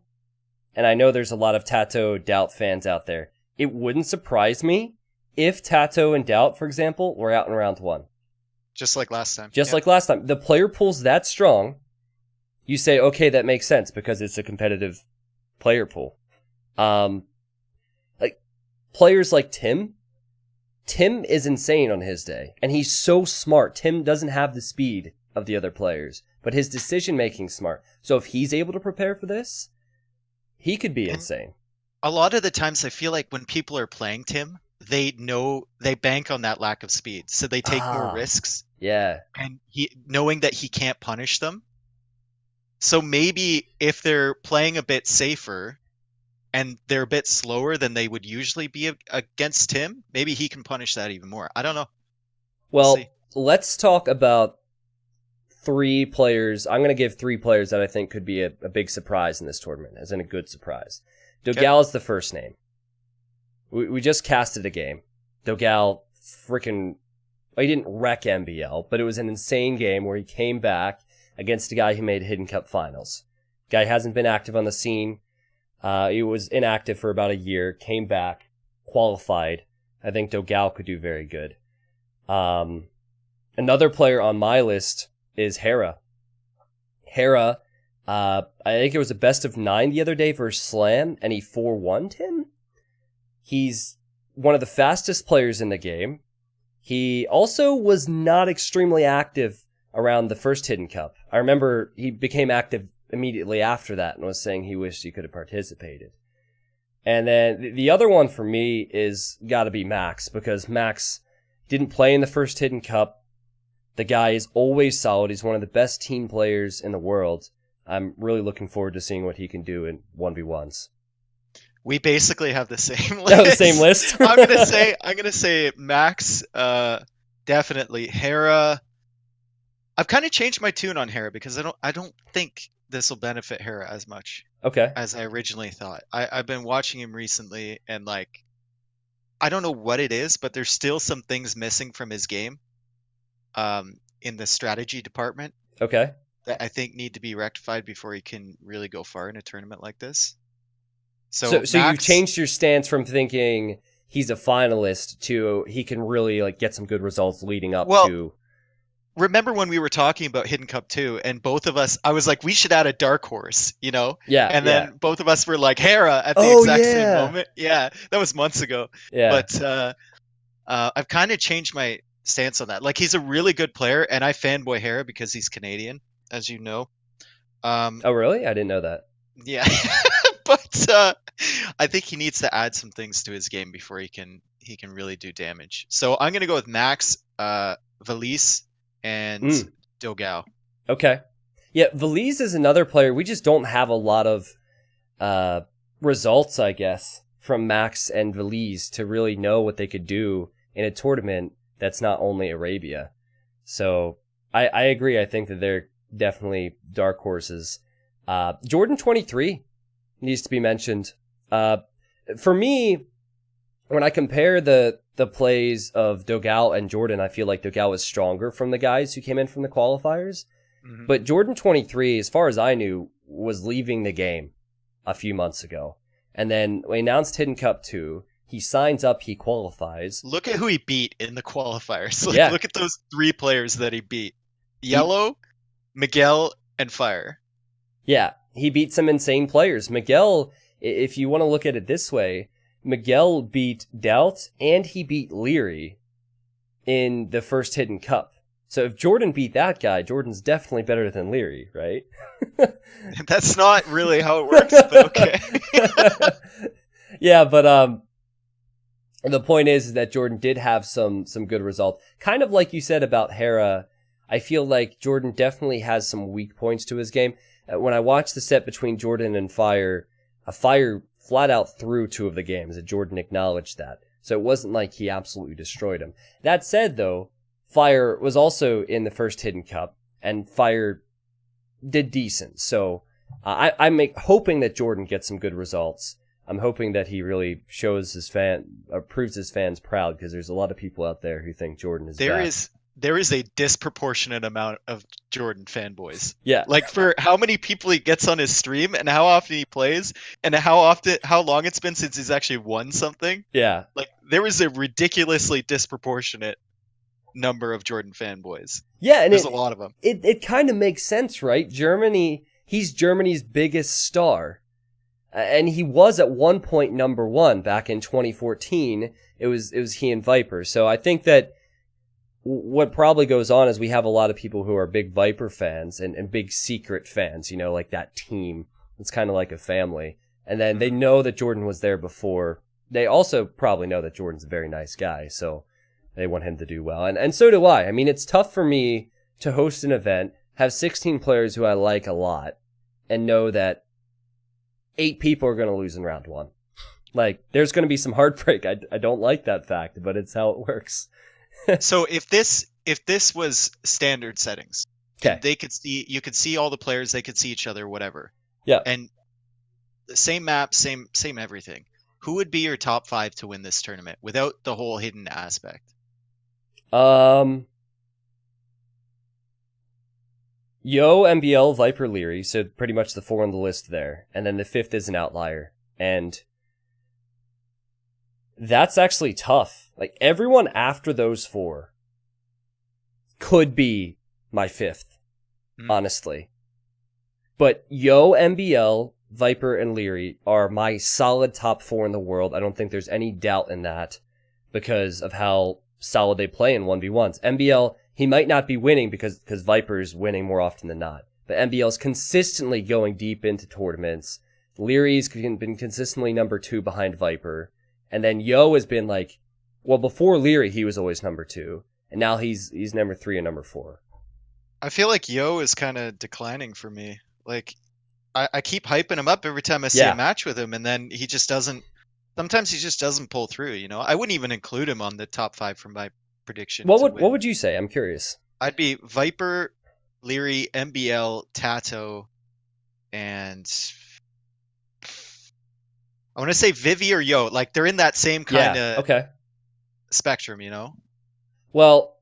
and I know there's a lot of Tato Doubt fans out there. It wouldn't surprise me if Tato and Doubt, for example, were out in round 1. Just like last time. Like last time. The player pool's that strong. You say, okay, that makes sense because it's a competitive player pool. Like players like Tim. Tim is insane on his day, and he's so smart. Tim doesn't have the speed of the other players, but his decision making's smart. So if he's able to prepare for this, he could be insane. A lot of the times I feel like when people are playing Tim, they bank on that lack of speed. So they take more risks. Yeah. And knowing that he can't punish them. So maybe if they're playing a bit safer and they're a bit slower than they would usually be against Tim, maybe he can punish that even more. I don't know. Well, let's talk about 3 players. I'm going to give 3 players that I think could be a big surprise in this tournament, as in a good surprise. Dogal is the first name. We just casted a game. Dogal he didn't wreck MBL, but it was an insane game where he came back against a guy who made Hidden Cup finals. Guy hasn't been active on the scene. He was inactive for about a year, came back, qualified. I think Dogal could do very good. Another player on my list is Hera. Hera, I think it was a best of 9 the other day versus Slam, and he 4-1'd him. He's one of the fastest players in the game. He also was not extremely active around the first Hidden Cup. I remember he became active immediately after that and was saying he wished he could have participated. And then the other one for me is got to be Max, because Max didn't play in the first Hidden Cup. The guy is always solid. He's one of the best team players in the world. I'm really looking forward to seeing what he can do in 1v1s. We basically have the same list. The same list? I'm gonna say Max, definitely. Hera. I've kind of changed my tune on Hera because I don't think this will benefit Hera as much. Okay. As I originally thought. I've been watching him recently, and I don't know what it is, but there's still some things missing from his game, in the strategy department. Okay. That I think need to be rectified before he can really go far in a tournament like this. So Max, you've changed your stance from thinking he's a finalist to he can really get some good results leading up to. Remember when we were talking about Hidden Cup 2 and both of us, I was like, we should add a dark horse, Yeah. And then both of us were like Hera at the exact same moment. Yeah, that was months ago. Yeah. But I've kind of changed my stance on that. He's a really good player, and I fanboy Hera because he's Canadian, as you know. Oh, really? I didn't know that. Yeah. But I think he needs to add some things to his game before he can really do damage. So I'm gonna go with Max, Valise, and Dogal. Okay. Yeah, Valise is another player. We just don't have a lot of results, I guess, from Max and Valise to really know what they could do in a tournament that's not only Arabia. So I agree. I think that they're definitely dark horses. Jordan 23 needs to be mentioned. For me, when I compare the plays of Dogal and Jordan, I feel like Dogal was stronger from the guys who came in from the qualifiers. Mm-hmm. But Jordan 23, as far as I knew, was leaving the game a few months ago. And then we announced Hidden Cup 2. He signs up, he qualifies. Look at who he beat in the qualifiers. Look at those 3 players that he beat. Yellow, Miguel, and Fire. Yeah, he beat some insane players. Miguel, if you want to look at it this way, Miguel beat Doubt and he beat Leary in the first Hidden Cup. So if Jordan beat that guy, Jordan's definitely better than Leary, right? That's not really how it works, but okay. Yeah, but the point is that Jordan did have some good results. Kind of like you said about Hera, I feel like Jordan definitely has some weak points to his game. When I watched the set between Jordan and Fire, Fire flat out threw 2 of the games, and Jordan acknowledged that. So it wasn't like he absolutely destroyed him. That said, though, Fire was also in the first Hidden Cup, and Fire did decent. So I'm hoping that Jordan gets some good results. I'm hoping that he really shows proves his fans proud, because there's a lot of people out there who think Jordan is bad. There is a disproportionate amount of Jordan fanboys. Yeah. For how many people he gets on his stream and how often he plays and how long it's been since he's actually won something. Yeah. There is a ridiculously disproportionate number of Jordan fanboys. Yeah, and there's a lot of them. It kind of makes sense, right? He's Germany's biggest star. And he was at one point number 1 back in 2014. It was he and Viper. So I think that what probably goes on is we have a lot of people who are big Viper fans and big Secret fans, like that team. It's kind of like a family. And then they know that Jordan was there before. They also probably know that Jordan's a very nice guy, so they want him to do well. And so do I. I mean, it's tough for me to host an event, have 16 players who I like a lot, and know that 8 people are going to lose in round 1. Like, there's going to be some heartbreak. I don't like that fact, but it's how it works. So if this was standard settings, okay, you could see all the players, they could see each other, whatever. Yeah. And the same map, same everything. Who would be your top 5 to win this tournament without the whole hidden aspect? Yo, MBL, Viper, Leary, so pretty much the 4 on the list there. And then the 5th is an outlier. And that's actually tough. Like, everyone after those 4 could be my 5th, honestly. But Yo, MBL, Viper, and Leary are my solid top 4 in the world. I don't think there's any doubt in that because of how solid they play in 1v1s. MBL, he might not be winning because Viper's winning more often than not. But MBL's consistently going deep into tournaments. Leary's been consistently number 2 behind Viper. And then Yo has been like, well, before Leary, he was always number 2. And now he's number 3 and number 4. I feel like Yo is kind of declining for me. Like, I keep hyping him up every time I see a match with him, and then he just doesn't. Sometimes he just doesn't pull through. I wouldn't even include him on the top 5 from my prediction. What would you say? I'm curious. I'd be Viper, Leary, MBL, Tato, and I want to say Vivi or Yo. Like, they're in that same kind of spectrum, Well,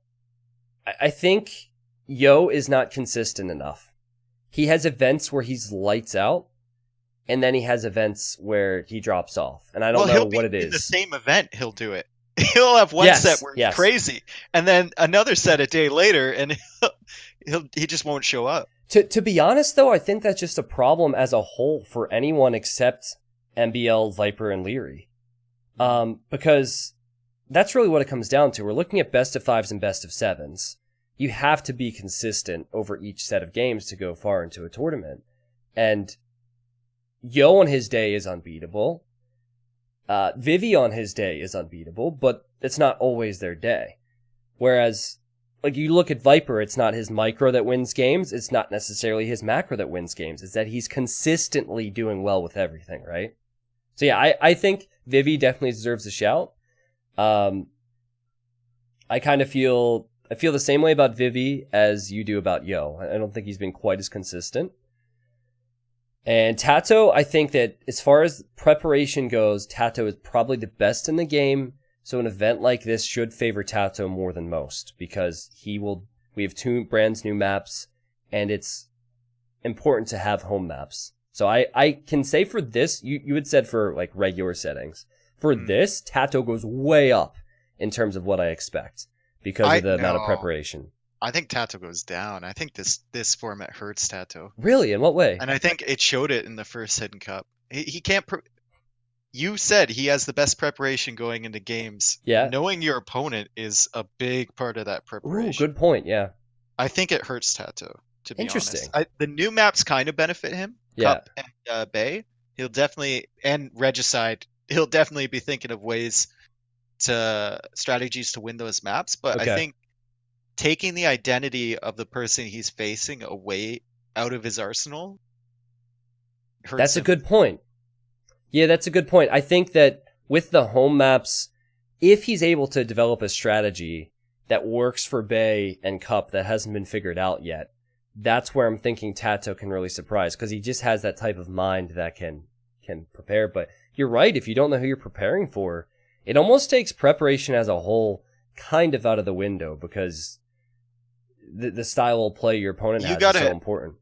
I think Yo is not consistent enough. He has events where he's lights out, and then he has events where he drops off. And I don't know what it is. In the same event, he'll do it. He'll have one set where he's crazy, and then another set a day later, and he just won't show up. To be honest, though, I think that's just a problem as a whole for anyone except MBL, Viper, and Leary. Because that's really what it comes down to. We're looking at best of 5s and best of 7s. You have to be consistent over each set of games to go far into a tournament. And Yo on his day is unbeatable. Vivi on his day is unbeatable, but it's not always their day. Whereas, like, you look at Viper, it's not his micro that wins games. It's not necessarily his macro that wins games. It's that he's consistently doing well with everything, right? So yeah, I think Vivi definitely deserves a shout. I feel the same way about Vivi as you do about Yo. I don't think he's been quite as consistent. And Tato, I think that as far as preparation goes, Tato is probably the best in the game. So an event like this should favor Tato more than most because we have 2 brands new maps and it's important to have home maps. So I can say for this, you had said for like regular settings. For this, Tato goes way up in terms of what I expect because of the amount of preparation. I think Tato goes down. I think this format hurts Tato. Really? In what way? And I think it showed it in the first Hidden Cup. He can't... You said he has the best preparation going into games. Yeah. Knowing your opponent is a big part of that preparation. Ooh, good point, yeah. I think it hurts Tato, to be Interesting. honest. The new maps kind of benefit him. Yeah. Cup and Bay. He'll definitely... And Regicide. He'll definitely be thinking of strategies to win those maps. But I think taking the identity of the person he's facing away out of his arsenal hurts That's him. a good point. Yeah, that's a good point. I think that with the home maps, if he's able to develop a strategy that works for Bay and Cup that hasn't been figured out yet, that's where I'm thinking Tato can really surprise because he just has that type of mind that can prepare. But you're right, if you don't know who you're preparing for, it almost takes preparation as a whole kind of out of the window because the style of play your opponent has is so important.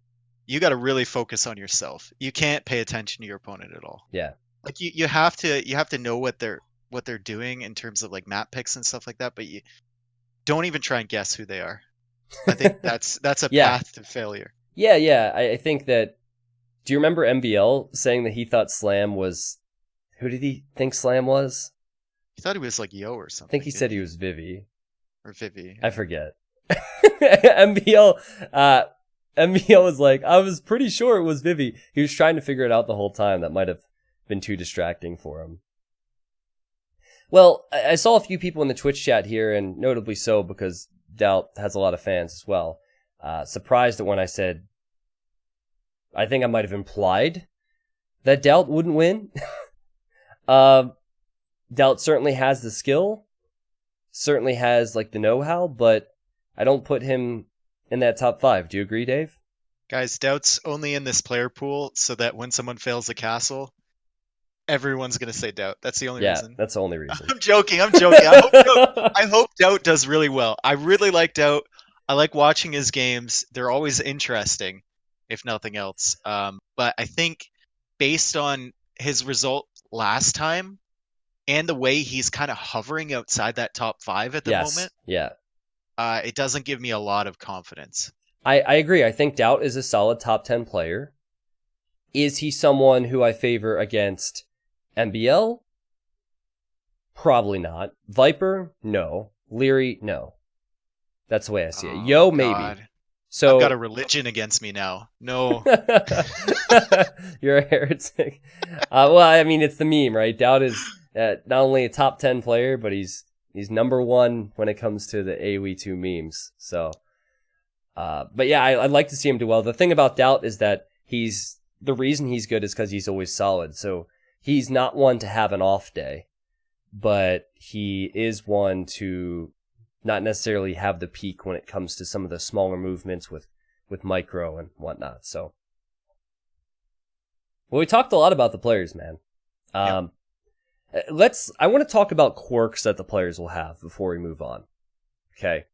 You got to really focus on yourself. You can't pay attention to your opponent at all. Yeah. Like you have to know what they're doing in terms of like map picks and stuff like that, but you don't even try and guess who they are. I think that's a path to failure. Yeah. I think that. Do you remember MBL saying that he thought Slam was? Who did he think Slam was? He thought he was like Yo or something. I think he said he was Vivi. or Vivi. I forget. MBL was like, I was pretty sure it was Vivi. He was trying to figure it out the whole time. That might have been too distracting for him. Well, I saw a few people in the Twitch chat here, and notably so because Doubt has a lot of fans as well. Surprised at when I said, I think I might have implied that Doubt wouldn't win. Doubt certainly has the skill, certainly has like the know-how, but I don't put him in that top 5. Do you agree, Dave? Guys, Doubt's only in this player pool so that when someone fails a castle, everyone's going to say Doubt. That's the only reason. Yeah, that's the only reason. I'm joking. I hope Doubt does really well. I really like Doubt. I like watching his games. They're always interesting, if nothing else. But I think based on his result last time and the way he's kind of hovering outside that top 5 at the moment, yeah, it doesn't give me a lot of confidence. I agree. I think Doubt is a solid top 10 player. Is he someone who I favor against MBL? Probably not. Viper? No. Leary? No. That's the way I see it. Yo, maybe. God. So I've got a religion against me now. No. You're a heretic. Well, I mean, it's the meme, right? Doubt is not only a top 10 player, but he's number 1 when it comes to the AoE2 memes. So, but yeah, I'd like to see him do well. The thing about Doubt is that the reason he's good is because he's always solid. So he's not one to have an off day, but he is one to not necessarily have the peak when it comes to some of the smaller movements with micro and whatnot. So, well, we talked a lot about the players, man. I want to talk about quirks that the players will have before we move on. Okay.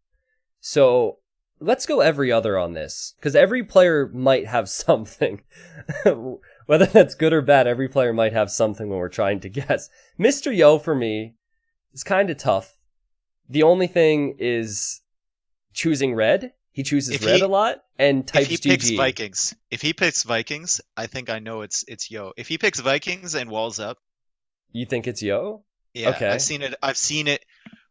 So let's go every other on this, because every player might have something. Whether that's good or bad, every player might have something when we're trying to guess. Mr. Yo, for me, is kind of tough. The only thing is choosing red. He chooses red a lot and types GG. If he picks Vikings, I think I know it's Yo. If he picks Vikings and walls up, you think it's Yo? Yeah, okay. I've seen it.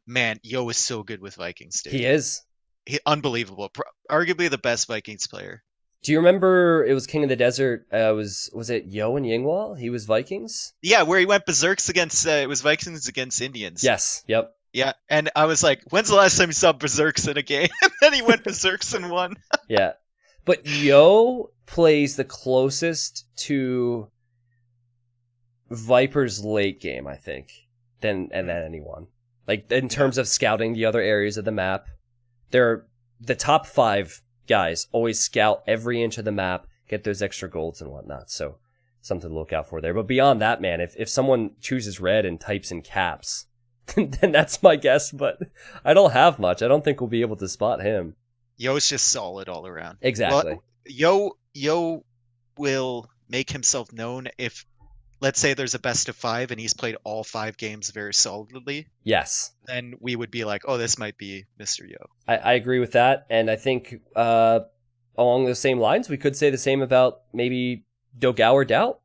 Man, Yo is so good with Vikings, dude. He is. Unbelievable. Arguably the best Vikings player. Do you remember it was King of the Desert? Was it Yo and Yingwall? He was Vikings? Yeah, where he went berserks against it was Vikings against Indians. Yes. Yep. Yeah, and I was like, when's the last time you saw berserks in a game? And then he went berserks and won. Yeah. But Yo plays the closest to Viper's late game, I think, than anyone. Like, in terms of scouting the other areas of the map, the top 5 guys always scout every inch of the map, get those extra golds and whatnot. So, something to look out for there. But beyond that, man, if someone chooses red and types in caps, then that's my guess, but I don't have much. I don't think we'll be able to spot him. Yo's just solid all around. Exactly. Well, Yo will make himself known if, let's say there's a best of 5 and he's played all 5 games very solidly. Yes. Then we would be like, oh, this might be Mr. Yo. I agree with that, and I think along those same lines, we could say the same about maybe Dogao or Doubt.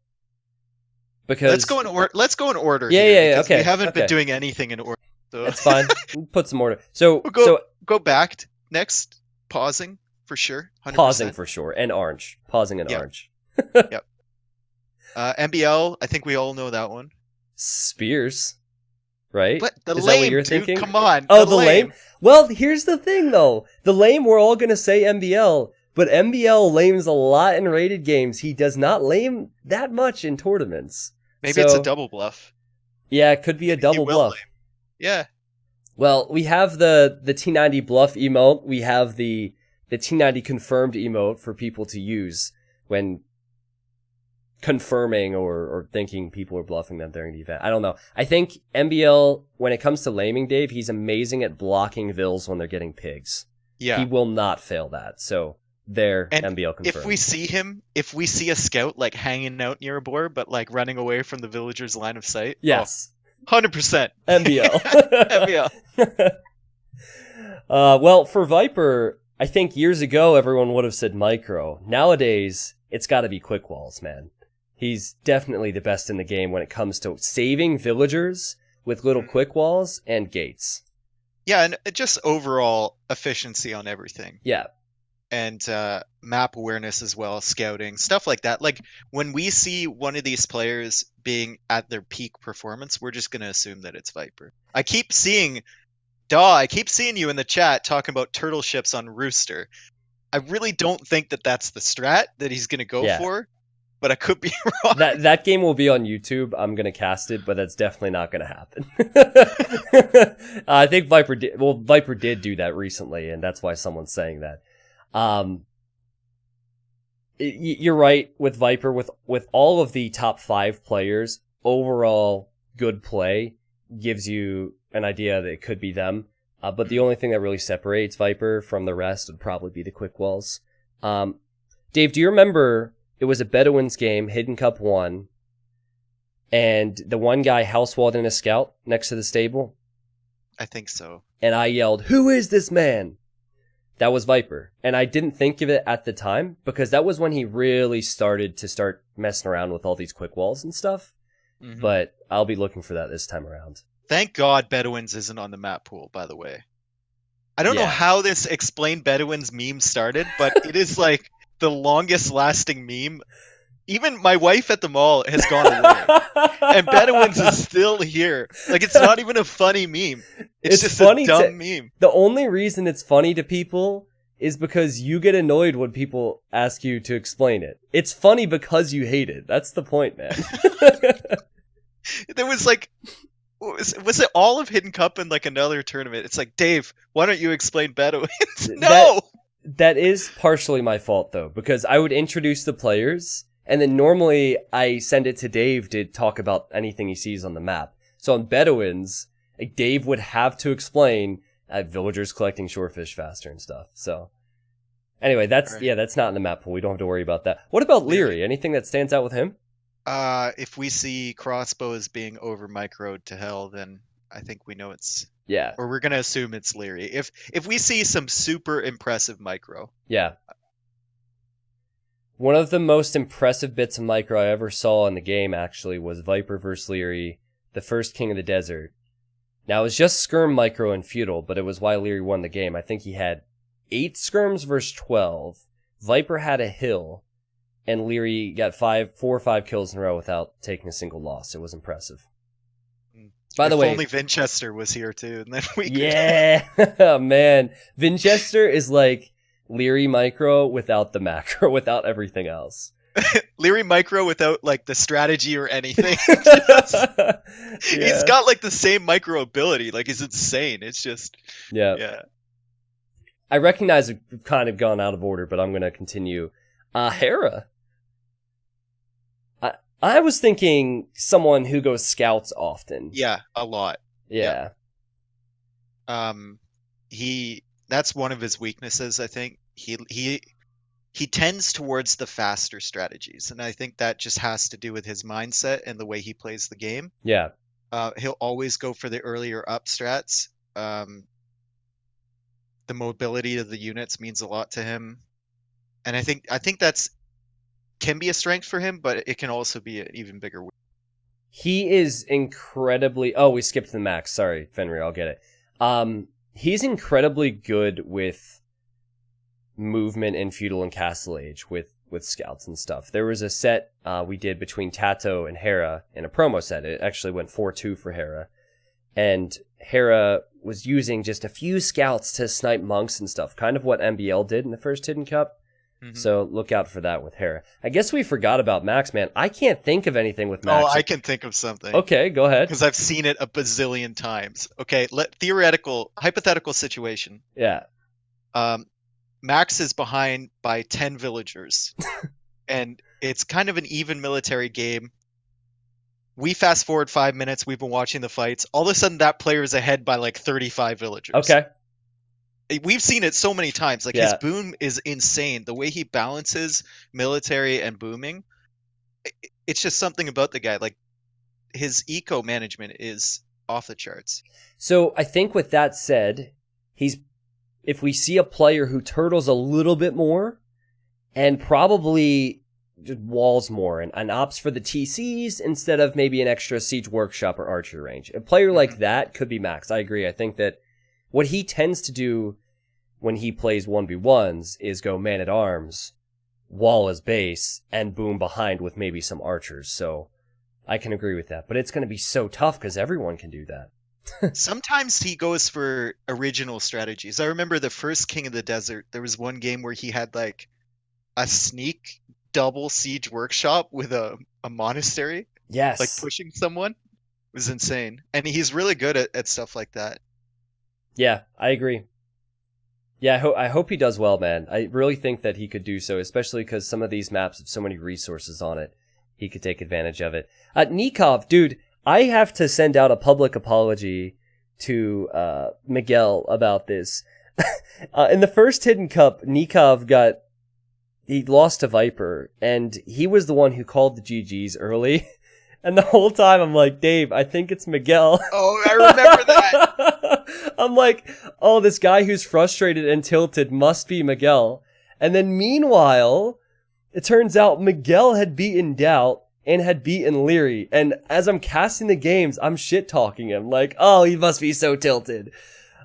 Because let's go in order. Yeah. Okay. We haven't been doing anything in order. So. That's fine. Put some order. So go back next. Pausing for sure. 100%. Pausing for sure, and orange. Pausing and orange. Yep. MBL. I think we all know that one. Spears, right? But the Is lame, that what you're dude, thinking? Come on. Oh, the lame. Well, here's the thing, though. The lame. We're all gonna say MBL. But MBL lames a lot in rated games. He does not lame that much in tournaments. Maybe it's a double bluff. Yeah, it could be a double bluff. Lame. Yeah. Well, we have the T90 bluff emote. We have the T90 confirmed emote for people to use when confirming or thinking people are bluffing them during the event. I don't know. I think MBL, when it comes to laming, Dave, he's amazing at blocking vills when they're getting pigs. Yeah. He will not fail that. So there, and MBL confirmed. If we see a scout like hanging out near a boar but like running away from the villager's line of sight, yes, 100% MBL. MBL. Well, for Viper, I think years ago everyone would have said micro. Nowadays, it's got to be quick walls, man. He's definitely the best in the game when it comes to saving villagers with little quick walls and gates. Yeah, and just overall efficiency on everything. Yeah. And map awareness as well, scouting, stuff like that. Like when we see one of these players being at their peak performance, we're just gonna assume that it's Viper. I keep seeing you in the chat talking about turtle ships on Rooster. I really don't think that that's the strat that he's gonna go Yeah. for, but I could be wrong. That game will be on YouTube. I'm gonna cast it, but that's definitely not gonna happen. I think Viper did. Well, Viper did do that recently, and that's why someone's saying that. You're right with Viper. With all of the top 5 players, overall good play gives you an idea that it could be them. But the only thing that really separates Viper from the rest would probably be the quick walls. Dave, do you remember it was a Bedouins game, Hidden Cup 1, and the one guy house-walled in a scout next to the stable? I think so. And I yelled, "Who is this man?" That was Viper. And I didn't think of it at the time because that was when he really started messing around with all these quick walls and stuff. Mm-hmm. But I'll be looking for that this time around. Thank God Bedouins isn't on the map pool, by the way. I don't know how this Explain Bedouins meme started, but it is like the longest lasting meme. Even my wife at the mall has gone away. And Bedouins is still here. Like, it's not even a funny meme. It's just funny a dumb meme. The only reason it's funny to people is because you get annoyed when people ask you to explain it. It's funny because you hate it. That's the point, man. There was like... Was it all of Hidden Cup in like another tournament? It's like, Dave, why don't you explain Bedouins? No! That is partially my fault, though, because I would introduce the players... And then normally I send it to Dave to talk about anything he sees on the map. So on Bedouins, like Dave would have to explain villagers collecting shorefish faster and stuff. So anyway, that's not in the map pool. We don't have to worry about that. What about Leary? Anything that stands out with him? If we see crossbows being over microed to hell, then I think we know it's or we're gonna assume it's Leary. If we see some super impressive micro. Yeah. One of the most impressive bits of micro I ever saw in the game, actually, was Viper vs. Leary, the first King of the Desert. Now, it was just Skirm micro and Feudal, but it was why Leary won the game. I think he had 8 Skirms versus 12. Viper had a hill, and Leary got 4 or 5 kills in a row without taking a single loss. It was impressive. By the way, only Vinchester was here, too. And then we could... man. Vinchester is like... Leary micro without the macro, without everything else. Leary micro without like the strategy or anything. He's got like the same micro ability. Like he's insane. It's just yeah. I recognize we've kind of gone out of order, but I'm gonna continue. Hera. I was thinking someone who goes scouts often. Yeah, a lot. Yeah. That's one of his weaknesses, I think. He tends towards the faster strategies, and I think that just has to do with his mindset and the way he plays the game. Yeah. He'll always go for the earlier up strats. The mobility of the units means a lot to him. And I think that's can be a strength for him, but it can also be an even bigger weakness. He is incredibly... Oh, we skipped the max. Sorry, Fenrir, I'll get it. He's incredibly good with movement in Feudal and Castle Age with scouts and stuff. There was a set we did between Tato and Hera in a promo set. It actually went 4-2 for Hera. And Hera was using just a few scouts to snipe monks and stuff, kind of what MBL did in the first Hidden Cup. Mm-hmm. So look out for that with Hera. I guess we forgot about Max, man. I can't think of anything with Max. Oh, I can think of something. Okay, go ahead. Because I've seen it a bazillion times. Okay, hypothetical situation. Yeah. Max is behind by 10 villagers. And it's kind of an even military game. We fast forward 5 minutes. We've been watching the fights. All of a sudden, that player is ahead by like 35 villagers. Okay. We've seen it so many times. Like his boom is insane. The way he balances military and booming, it's just something about the guy. Like his eco management is off the charts. So I think with that said, if we see a player who turtles a little bit more and probably just walls more and opts for the TCs instead of maybe an extra siege workshop or archer range, a player like that could be Max. I agree. I think that What he tends to do when he plays 1v1s is go man-at-arms, wall as base, and boom behind with maybe some archers. So I can agree with that. But it's going to be so tough because everyone can do that. Sometimes he goes for original strategies. I remember the first King of the Desert, there was one game where he had like a sneak double siege workshop with a monastery. Yes. Like pushing someone. It was insane. And he's really good at stuff like that. Yeah, I agree. Yeah, I hope he does well, man. I really think that he could do so, especially because some of these maps have so many resources on it. He could take advantage of it. Nikov, dude, I have to send out a public apology to Miguel about this. In the first Hidden Cup, Nikov he lost to Viper, and he was the one who called the GGs early. And the whole time I'm like, Dave, I think it's Miguel. Oh, I remember that. I'm like, oh, this guy who's frustrated and tilted must be Miguel. And then meanwhile, it turns out Miguel had beaten Doubt and had beaten Leary. And as I'm casting the games, I'm shit-talking him. Like, oh, he must be so tilted.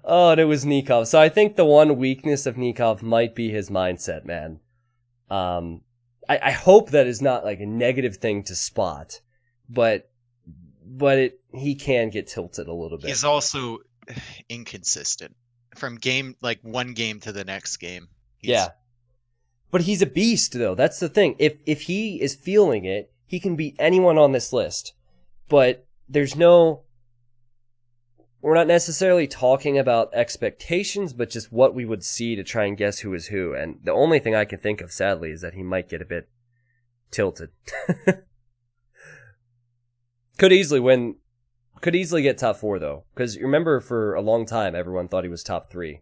Oh, and it was Nikov. So I think the one weakness of Nikov might be his mindset, man. I hope that is not like a negative thing to spot. But he can get tilted a little bit. He's also inconsistent from one game to the next game. Yeah. But he's a beast, though. That's the thing. If he is feeling it, he can beat anyone on this list. But we're not necessarily talking about expectations, but just what we would see to try and guess who is who. And the only thing I can think of, sadly, is that he might get a bit tilted. Could easily get top 4, though. Because remember, for a long time, everyone thought he was top 3.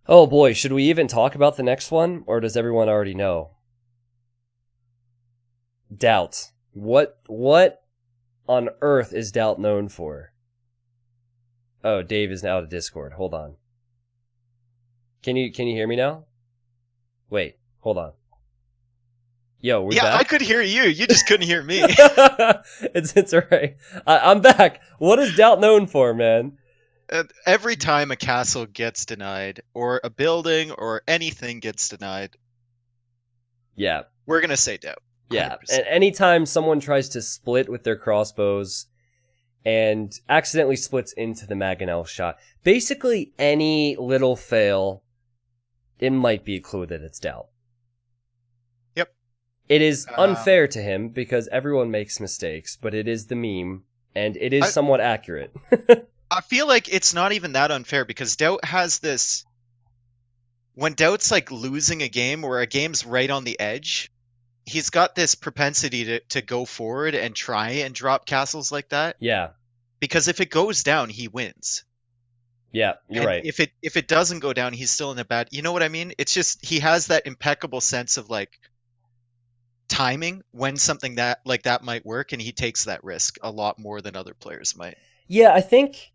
Oh boy, should we even talk about the next one? Or does everyone already know? Doubt. What on earth is Doubt known for? Oh, Dave is now out of Discord. Hold on. Can you hear me now? Wait, hold on. Yo, we're back? I could hear you. You just couldn't hear me. It's alright. I'm back. What is Doubt known for, man? Every time a castle gets denied, or a building, or anything gets denied, yeah, we're gonna say Doubt. 100%. Yeah, and anytime someone tries to split with their crossbows and accidentally splits into the Mangonel shot, basically any little fail, it might be a clue that it's Doubt. Yep. It is unfair to him because everyone makes mistakes, but it is the meme, and it is somewhat accurate. I feel like it's not even that unfair because Doubt has this... When Doubt's like losing a game or a game's right on the edge, he's got this propensity to go forward and try and drop castles like that. Yeah. Because if it goes down, he wins. Yeah, you're right. If it doesn't go down, he's still in a bad... You know what I mean? It's just he has that impeccable sense of like timing when something that might work, and he takes that risk a lot more than other players might. Yeah, I think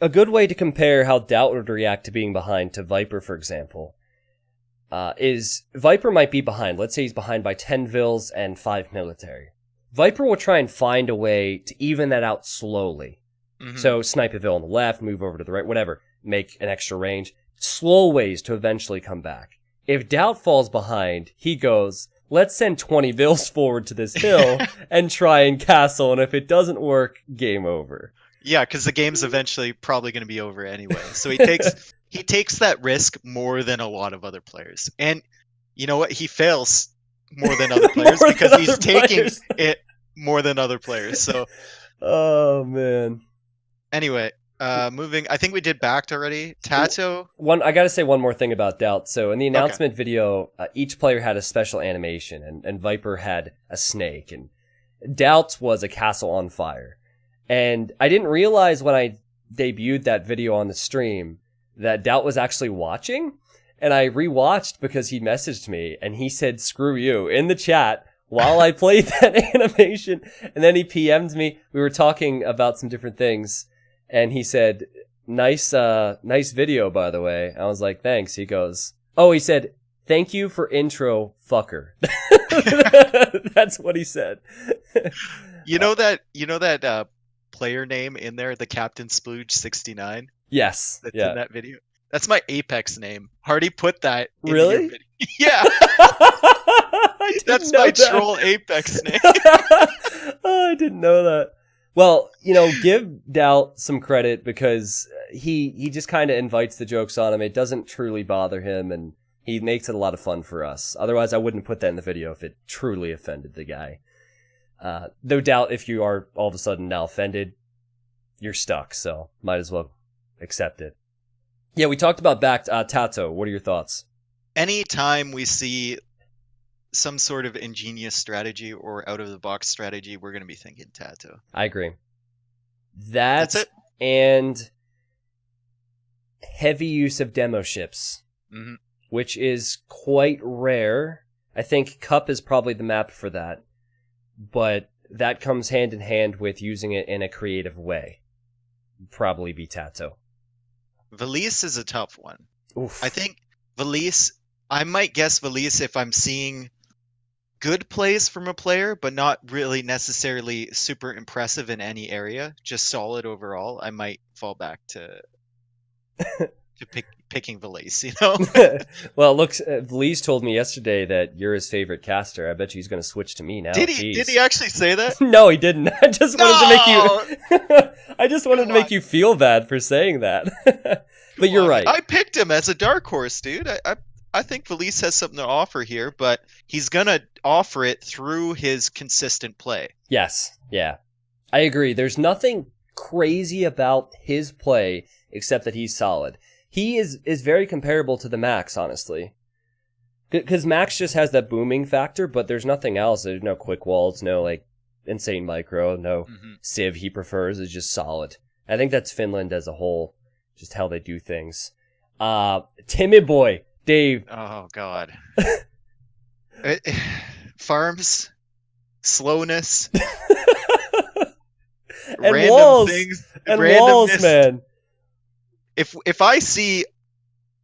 a good way to compare how Doubt would react to being behind to Viper, for example, is Viper might be behind. Let's say he's behind by 10 vills and 5 military. Viper will try and find a way to even that out slowly. Mm-hmm. So snipe a vill on the left, move over to the right, whatever, make an extra range. Slow ways to eventually come back. If Doubt falls behind, he goes, let's send 20 vills forward to this hill and try and castle, and if it doesn't work, game over. Yeah, because the game's eventually probably going to be over anyway. So he takes that risk more than a lot of other players. And you know what? He fails more than other players because he's taking it more than other players. So, oh man. Anyway, moving. I think we did backed already. Tato. I got to say one more thing about Doubt. So in the announcement video, each player had a special animation, and Viper had a snake, and Doubt was a castle on fire. And I didn't realize when I debuted that video on the stream that Doubt was actually watching. And I rewatched because he messaged me and he said, screw you, in the chat while I played that animation. And then he PM'd me. We were talking about some different things. And he said, nice video, by the way. I was like, thanks. He goes, he said, thank you for intro, fucker. That's what he said. You know that player name in there, the Captain Splooge 69. Yes. That's Yeah. in that video. That's my Apex name. Hardy put that into your Really? video. Yeah. I didn't That's know my that. troll Apex name. Oh, I didn't know that. Well, give Doubt some credit because he just kind of invites the jokes on him. It doesn't truly bother him, and he makes it a lot of fun for us. Otherwise, I wouldn't put that in the video if it truly offended the guy. No doubt, if you are all of a sudden now offended, you're stuck, so might as well accept it. Yeah, we talked about Tato. What are your thoughts? Anytime we see some sort of ingenious strategy or out-of-the-box strategy, we're going to be thinking Tato. I agree. That's it. And heavy use of demo ships, which is quite rare. I think Cup is probably the map for that, but that comes hand in hand with using it in a creative way. Probably be Tato. Valise is a tough one. Oof. I think Valise, I might guess Valise if I'm seeing good plays from a player, but not really necessarily super impressive in any area, just solid overall. I might fall back to picking Valise, Well, look, Valise told me yesterday that you're his favorite caster. I bet you he's going to switch to me now. Did he? Did he actually say that? No, he didn't. I just wanted to make you. I just wanted to make you feel bad for saying that. But you're right. I picked him as a dark horse, dude. I think Valise has something to offer here, but he's gonna offer it through his consistent play. Yes, yeah, I agree. There's nothing crazy about his play except that he's solid. He is very comparable to the Max, honestly. Because Max just has that booming factor, but there's nothing else. There's no quick walls, no like insane micro, no Civ he prefers. It's just solid. I think that's Finland as a whole, just how they do things. Timid boy, Dave. Oh, God. Farms, slowness, and random walls, things, and randomness. walls, man. If I see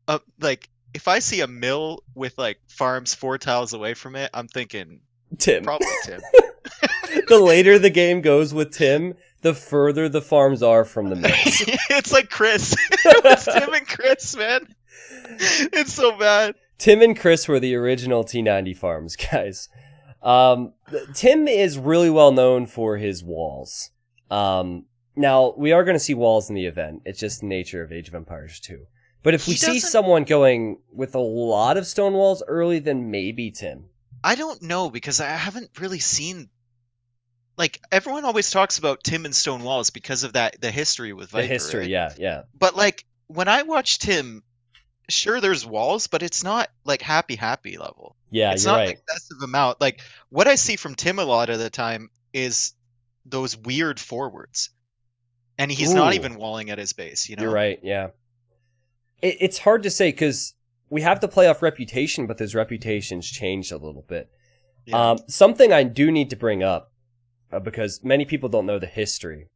a mill with like farms 4 tiles away from it, I'm thinking Tim. Probably Tim. The later the game goes with Tim, the further the farms are from the mills. It's like Chris. It's Tim and Chris, man. It's so bad. Tim and Chris were the original T90 farms, guys. Tim is really well known for his walls. Now, we are going to see walls in the event. It's just the nature of Age of Empires 2. But if we see someone going with a lot of stone walls early, then maybe Tim. I don't know, because I haven't really seen... Like, everyone always talks about Tim and stone walls because of the history with Viper. The history, right? yeah. But, like, when I watch Tim, sure, there's walls, but it's not, like, happy level. Yeah, it's you're not right. an excessive amount. Like, what I see from Tim a lot of the time is those weird forwards. And he's not even walling at his base, you know? You're right, yeah. It's hard to say, because we have to play off reputation, but those reputations changed a little bit. Yeah. Something I do need to bring up, because many people don't know the history.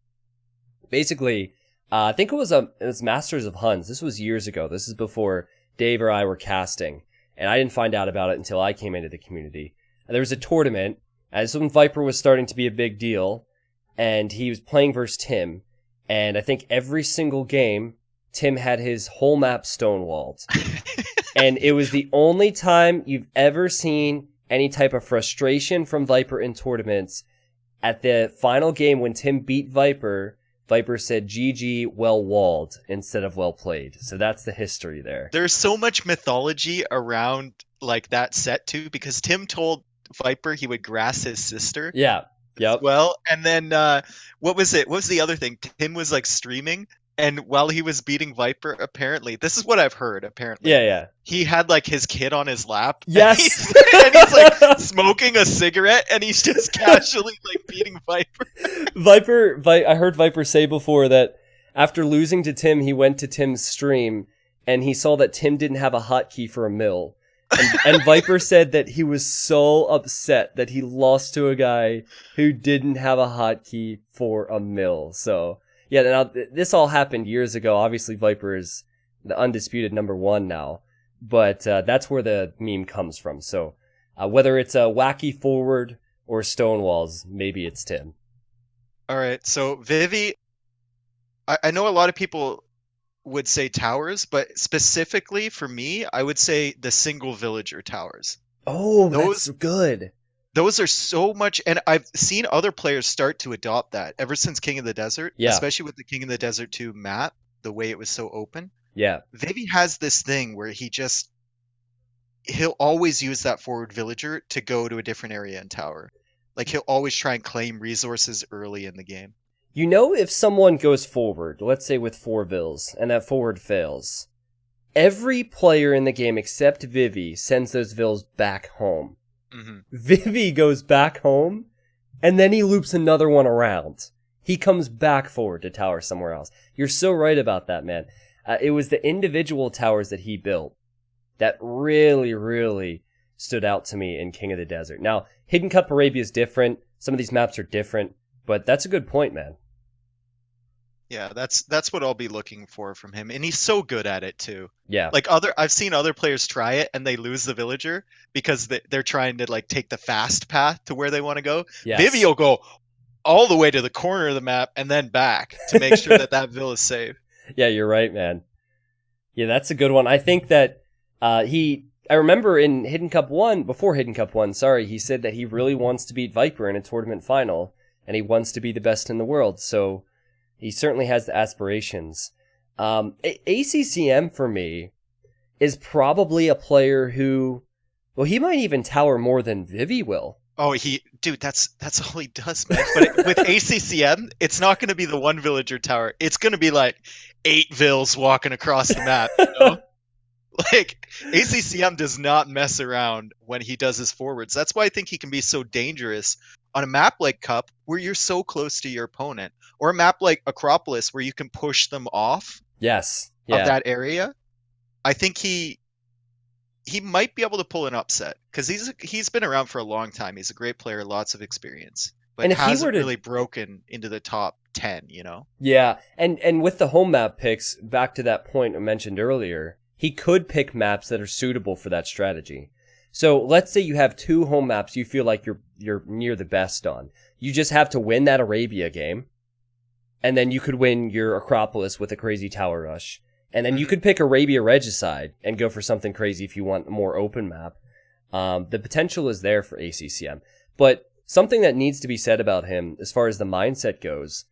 Basically, I think it was Masters of Huns. This was years ago. This is before Dave or I were casting, and I didn't find out about it until I came into the community. And there was a tournament, as when Viper was starting to be a big deal, and he was playing versus Tim, and I think every single game, Tim had his whole map stonewalled. And it was the only time you've ever seen any type of frustration from Viper in tournaments. At the final game, when Tim beat Viper, Viper said, GG, well walled, instead of well played. So that's the history there. There's so much mythology around like that set too, because Tim told Viper he would grass his sister. Yeah. Yep. Well, and then what was it? What was the other thing? Tim was like streaming, and while he was beating Viper, apparently, this is what I've heard, apparently. Yeah. He had like his kid on his lap. Yes. And he's like smoking a cigarette, and he's just casually like beating Viper. I heard Viper say before that after losing to Tim, he went to Tim's stream and he saw that Tim didn't have a hotkey for a mill. And Viper said that he was so upset that he lost to a guy who didn't have a hotkey for a mill. So, yeah, now this all happened years ago. Obviously, Viper is the undisputed #1 now. But that's where the meme comes from. So whether it's a wacky forward or Stonewalls, maybe it's Tim. All right, so Vivi, I know a lot of people would say towers, but specifically for me, I would say the single villager towers. Oh, that's Those good. those are so much, and I've seen other players start to adopt that ever since King of the Desert, Yeah, especially with the King of the Desert 2 map, the way it was so open. yeah. Vivi has this thing where he'll always use that forward villager to go to a different area and tower. Like he'll always try and claim resources early in the game. You know, if someone goes forward, let's say with 4 vills, and that forward fails, every player in the game except Vivi sends those vills back home. Hmm. Vivi goes back home, and then he loops another one around. He comes back forward to tower somewhere else. You're so right about that, man. It was the individual towers that he built that really, really stood out to me in King of the Desert. Now, Hidden Cup Arabia is different. Some of these maps are different, but that's a good point, man. Yeah, that's what I'll be looking for from him, and he's so good at it too. Yeah. Like I've seen other players try it and they lose the villager because they're trying to like take the fast path to where they want to go. Vivi Yes. will go all the way to the corner of the map and then back to make sure that that vill is safe. Yeah, you're right, man. Yeah, that's a good one. I think that I remember in Hidden Cup 1, before Hidden Cup 1, sorry, he said that he really wants to beat Viper in a tournament final, and he wants to be the best in the world, so he certainly has the aspirations. ACCM for me is probably a player who, well, he might even tower more than Vivi will. Oh, dude, that's all he does, man. But with ACCM, it's not going to be the one villager tower. It's going to be like 8 vills walking across the map, you know? Like ACCM does not mess around when he does his forwards. That's why I think he can be so dangerous on a map like Cup where you're so close to your opponent, or a map like Acropolis where you can push them off Yes, of yeah. that area. I think he might be able to pull an upset because he's been around for a long time. He's a great player, lots of experience, but And if he were hasn't to, really broken into the top 10, you know? yeah, and with the home map picks, back to that point I mentioned earlier, he could pick maps that are suitable for that strategy. So let's say you have 2 home maps you feel like you're near the best on. You just have to win that Arabia game, and then you could win your Acropolis with a crazy tower rush. And then you Mhm. could pick Arabia Regicide and go for something crazy if you want a more open map. The potential is there for ACCM. But something that needs to be said about him, as far as the mindset goes,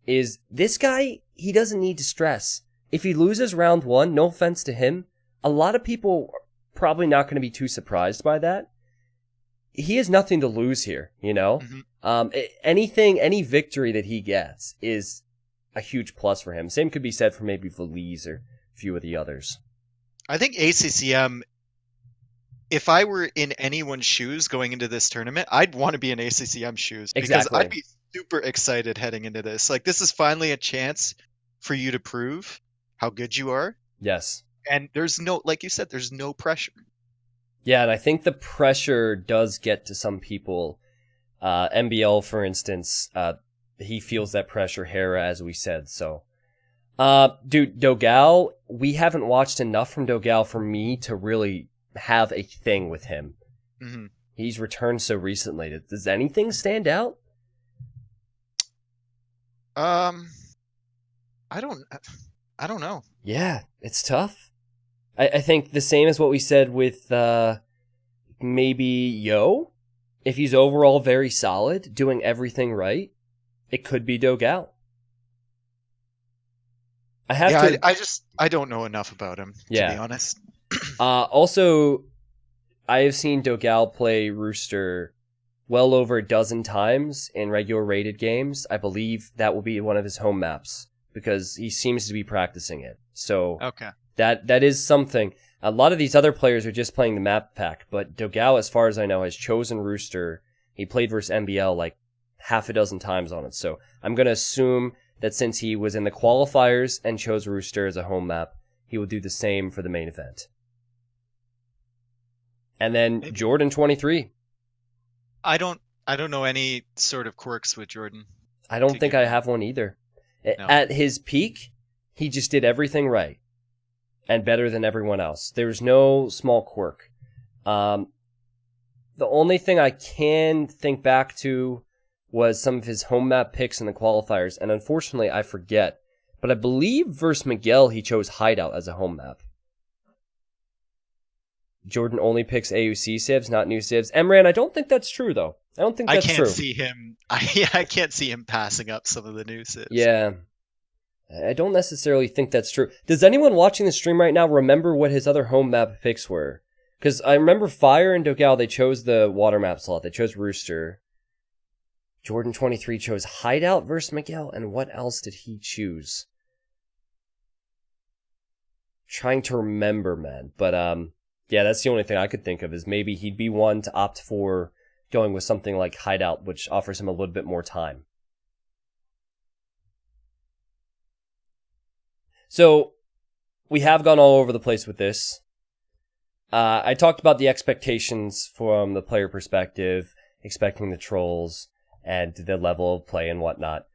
is this guy, he doesn't need to stress. If he loses round 1, no offense to him, a lot of people are probably not going to be too surprised by that. He has nothing to lose here, you know? Mhm. Any victory that he gets is a huge plus for him. Same could be said for maybe Valise or a few of the others. I think ACCM, if I were in anyone's shoes going into this tournament, I'd want to be in ACCM shoes because I'd Exactly. be super excited heading into this. Like, this is finally a chance for you to prove how good you are. Yes. And there's no, like you said, there's no pressure. Yeah, and I think the pressure does get to some people. MBL, for instance, he feels that pressure, Hera, as we said. So, dude, Dogal, we haven't watched enough from Dogal for me to really have a thing with him. Hmm. He's returned so recently. Does anything stand out? Um, I don't, I don't know. Yeah, it's tough. I think the same as what we said with maybe Yo. If he's overall very solid, doing everything right, it could be Dogal. I have Yeah, to. I don't know enough about him, to be Yeah. honest. Also, I have seen Dogal play Rooster well over a dozen times in regular rated games. I believe that will be one of his home maps because he seems to be practicing it. So Okay. that is something. A lot of these other players are just playing the map pack, but Dogal, as far as I know, has chosen Rooster. He played versus MBL like half a dozen times on it. So I'm going to assume that since he was in the qualifiers and chose Rooster as a home map, he will do the same for the main event. And then Maybe. Jordan 23. I don't know any sort of quirks with Jordan I don't to think give I you. have one either. No. At his peak, he just did everything right and better than everyone else. There's no small quirk. The only thing I can think back to was some of his home map picks in the qualifiers, and unfortunately I forget, but I believe versus Miguel he chose Hideout as a home map. Jordan only picks AUC civs, not new civs. Emran, I don't think that's true though. I don't think that's true. I can't see him passing up some of the new civs. Yeah. I don't necessarily think that's true. Does anyone watching the stream right now remember what his other home map picks were? Because I remember Fire and Dogal, they chose the water map slot. They chose Rooster. Jordan 23 chose Hideout versus Miguel. And what else did he choose? Trying to remember, man. But yeah, that's the only thing I could think of, is maybe he'd be one to opt for going with something like Hideout, which offers him a little bit more time. So we have gone all over the place with this. I talked about the expectations from the player perspective, expecting the trolls and the level of play and whatnot.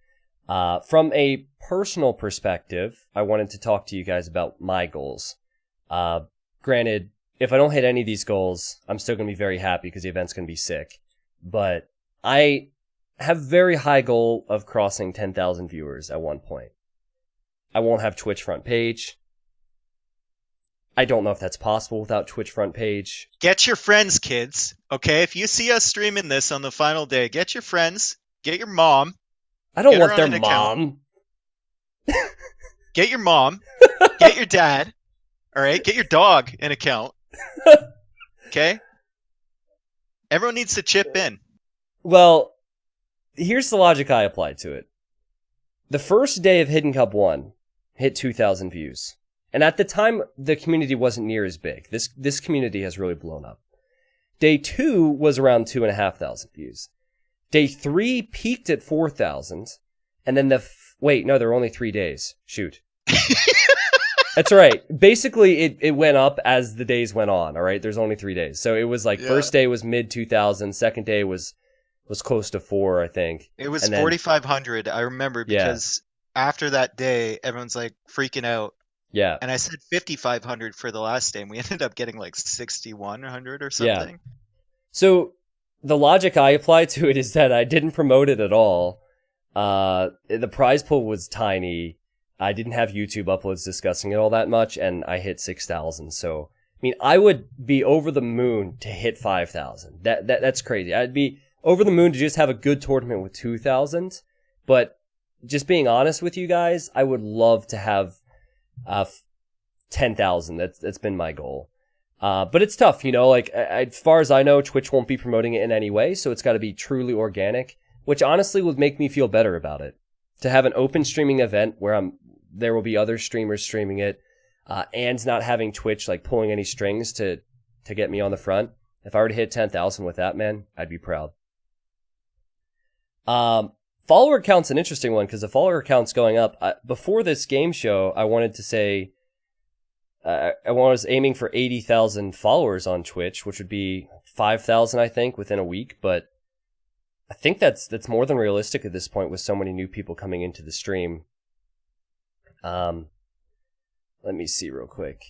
From a personal perspective, I wanted to talk to you guys about my goals. Granted, if I don't hit any of these goals, I'm still going to be very happy because the event's going to be sick. But I have a very high goal of crossing 10,000 viewers at one point. I won't have Twitch front page. I don't know if that's possible without Twitch front page. Get your friends, kids. Okay, if you see us streaming this on the final day, get your friends, get your mom. I don't want their mom. Get your mom. Get your dad. All right, get your dog an account. Okay? Everyone needs to chip in. Well, here's the logic I applied to it. The first day of Hidden Cup 1 hit 2,000 views. And at the time, the community wasn't near as big. This community has really blown up. Day 2 was around 2,500 views. Day 3 peaked at 4,000. And then wait, no, there were only 3 days. Shoot. That's right. Basically, it went up as the days went on, all right? There's only 3 days. So it was like, first day was mid-2,000. Second day was close to 4, I think. It was 4,500, I remember, because after that day, everyone's like freaking out. Yeah. And I said 5,500 for the last day, and we ended up getting like 6,100 or something. Yeah. So the logic I applied to it is that I didn't promote it at all. The prize pool was tiny. I didn't have YouTube uploads discussing it all that much, and I hit 6,000. So, I mean, I would be over the moon to hit 5,000. That's crazy. I'd be over the moon to just have a good tournament with 2,000. But just being honest with you guys, I would love to have 10,000. That's been my goal. But it's tough, you know, like as far as I know, Twitch won't be promoting it in any way. So it's got to be truly organic, which honestly would make me feel better about it. To have an open streaming event where there will be other streamers streaming it, and not having Twitch like pulling any strings to get me on the front. If I were to hit 10,000 with that, man, I'd be proud. Follower count's an interesting one because the follower count's going up. Before this game show, I wanted to say I was aiming for 80,000 followers on Twitch, which would be 5,000, I think, within a week. But I think that's more than realistic at this point with so many new people coming into the stream. Let me see real quick.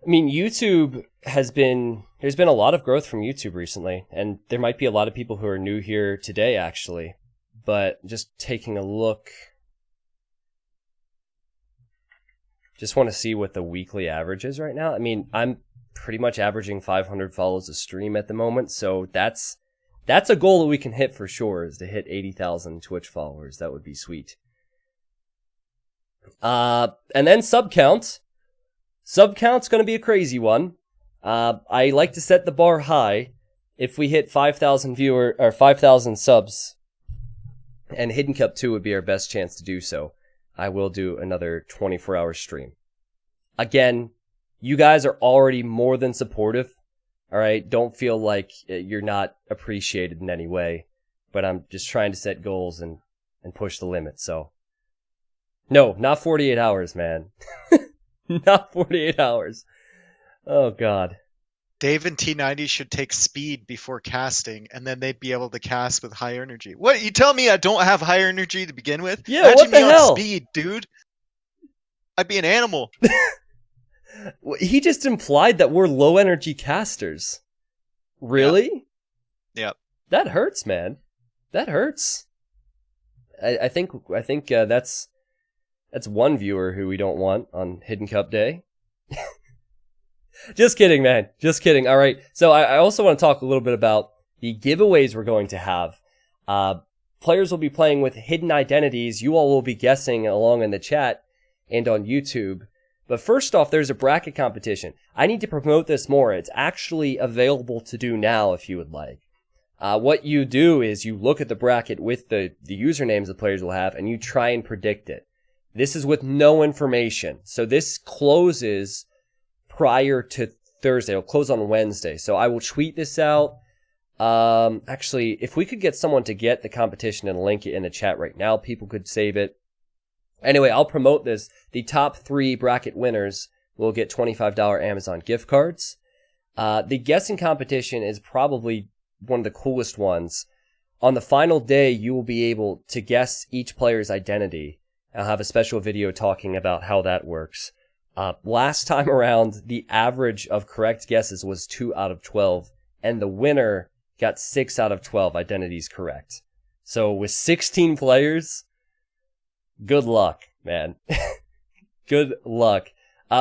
I mean, YouTube there's been a lot of growth from YouTube recently, and there might be a lot of people who are new here today, actually. But just taking a look, just want to see what the weekly average is right now. I mean, I'm pretty much averaging 500 follows a stream at the moment, so that's a goal that we can hit for sure, is to hit 80,000 Twitch followers. That would be sweet. And then sub count. Sub count's going to be a crazy one. I like to set the bar high. If we hit 5,000 or 5,000 subs, and Hidden Cup 2 would be our best chance to do so, I will do another 24-hour stream. Again, you guys are already more than supportive. All right, don't feel like you're not appreciated in any way, but I'm just trying to set goals and push the limit. So, no, not 48 hours, man. Not 48 hours. Oh, God. Dave and T90 should take speed before casting, and then they'd be able to cast with high energy. What, you tell me I don't have high energy to begin with? Yeah, imagine what the me hell? On speed, dude. I'd be an animal. He just implied that we're low energy casters. Really? Yep. That hurts, man. That hurts. I think that's one viewer who we don't want on Hidden Cup Day. Just kidding, man. Just kidding. All right. So I also want to talk a little bit about the giveaways we're going to have. Players will be playing with hidden identities. You all will be guessing along in the chat and on YouTube. But first off, there's a bracket competition. I need to promote this more. It's actually available to do now if you would like. What you do is you look at the bracket with the usernames the players will have, and you try and predict it. This is with no information. So this closes prior to Thursday. It'll close on Wednesday. So I will tweet this out. Actually, if we could get someone to get the competition and link it in the chat right now, people could save it. Anyway, I'll promote this. The top 3 bracket winners will get $25 Amazon gift cards. The guessing competition is probably one of the coolest ones. On the final day, you will be able to guess each player's identity. I'll have a special video talking about how that works. Last time around, the average of correct guesses was 2 out of 12, and the winner got 6 out of 12 identities correct. So with 16 players, good luck, man. Good luck.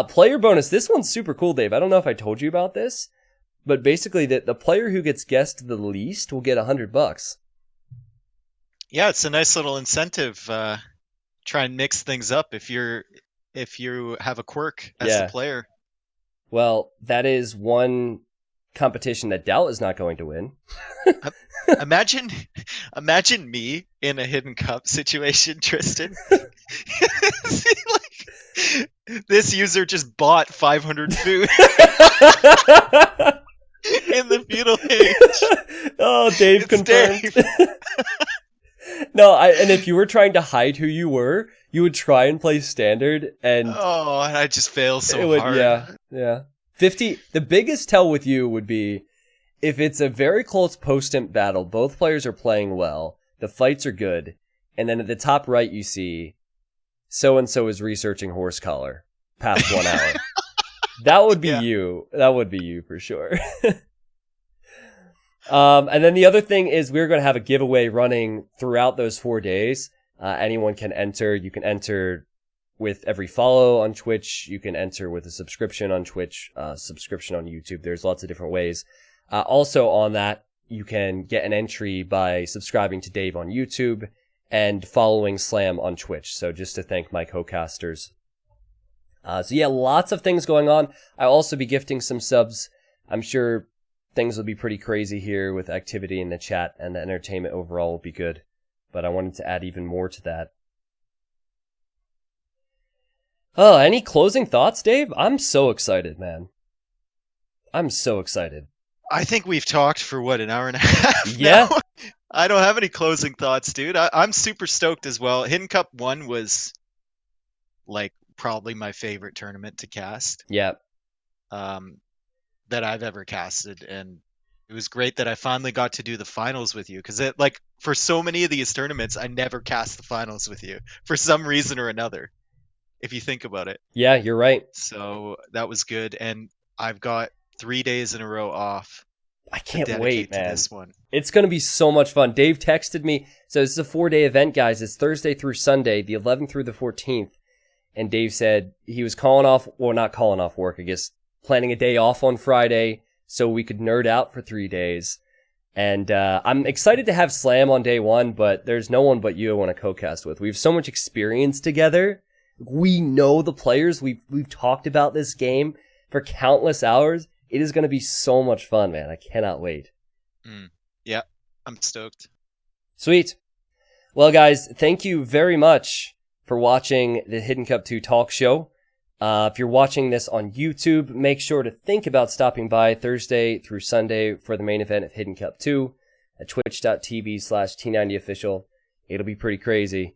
Player bonus. This one's super cool, Dave. I don't know if I told you about this, but basically the player who gets guessed the least will get $100. Yeah, it's a nice little incentive. Try and mix things up if you have a quirk as the player. Well, that is one competition that Doubt is not going to win. Imagine me in a hidden cup situation, Tristan. This user just bought 500 food in the feudal age. Oh, Dave confirmed. Dave. No, and if you were trying to hide who you were, you would try and play standard, and I just fail so hard. Yeah. 50. The biggest tell with you would be if it's a very close post-imp battle, both players are playing well, the fights are good, and then at the top right you see so-and-so is researching horse collar past 1 hour. That would be you. That would be you for sure. And then the other thing is we're going to have a giveaway running throughout those 4 days. Anyone can enter. You can enter with every follow on Twitch. You can enter with a subscription on Twitch, subscription on YouTube. There's lots of different ways. Also on that, you can get an entry by subscribing to Dave on YouTube and following Slam on Twitch. So just to thank my co-casters. Lots of things going on. I'll also be gifting some subs. I'm sure things will be pretty crazy here with activity in the chat, and the entertainment overall will be good. But I wanted to add even more to that. Oh, any closing thoughts, Dave? I'm so excited, man. I'm so excited. I think we've talked for, an hour and a half Yeah. now? I don't have any closing thoughts, dude. I'm super stoked as well. Hidden Cup 1 was, probably my favorite tournament to cast. Yeah. That I've ever casted, and it was great that I finally got to do the finals with you, because for so many of these tournaments I never cast the finals with you for some reason or another, if you think about it. Yeah, you're right. So that was good, and I've got 3 days in a row off. I can't wait, man. This one. It's going to be so much fun. Dave texted me. So this is a 4-day event, guys. It's Thursday through Sunday, the 11th through the 14th. And Dave said he was not calling off work, I guess, planning a day off on Friday so we could nerd out for 3 days. And I'm excited to have Slam on day 1, but there's no one but you I want to co-cast with. We have so much experience together. We know the players. We've talked about this game for countless hours. It is going to be so much fun, man. I cannot wait. Yeah, I'm stoked. Sweet. Well, guys, thank you very much for watching the Hidden Cup 2 talk show. If you're watching this on YouTube, make sure to think about stopping by Thursday through Sunday for the main event of Hidden Cup 2 at twitch.tv/T90official. It'll be pretty crazy.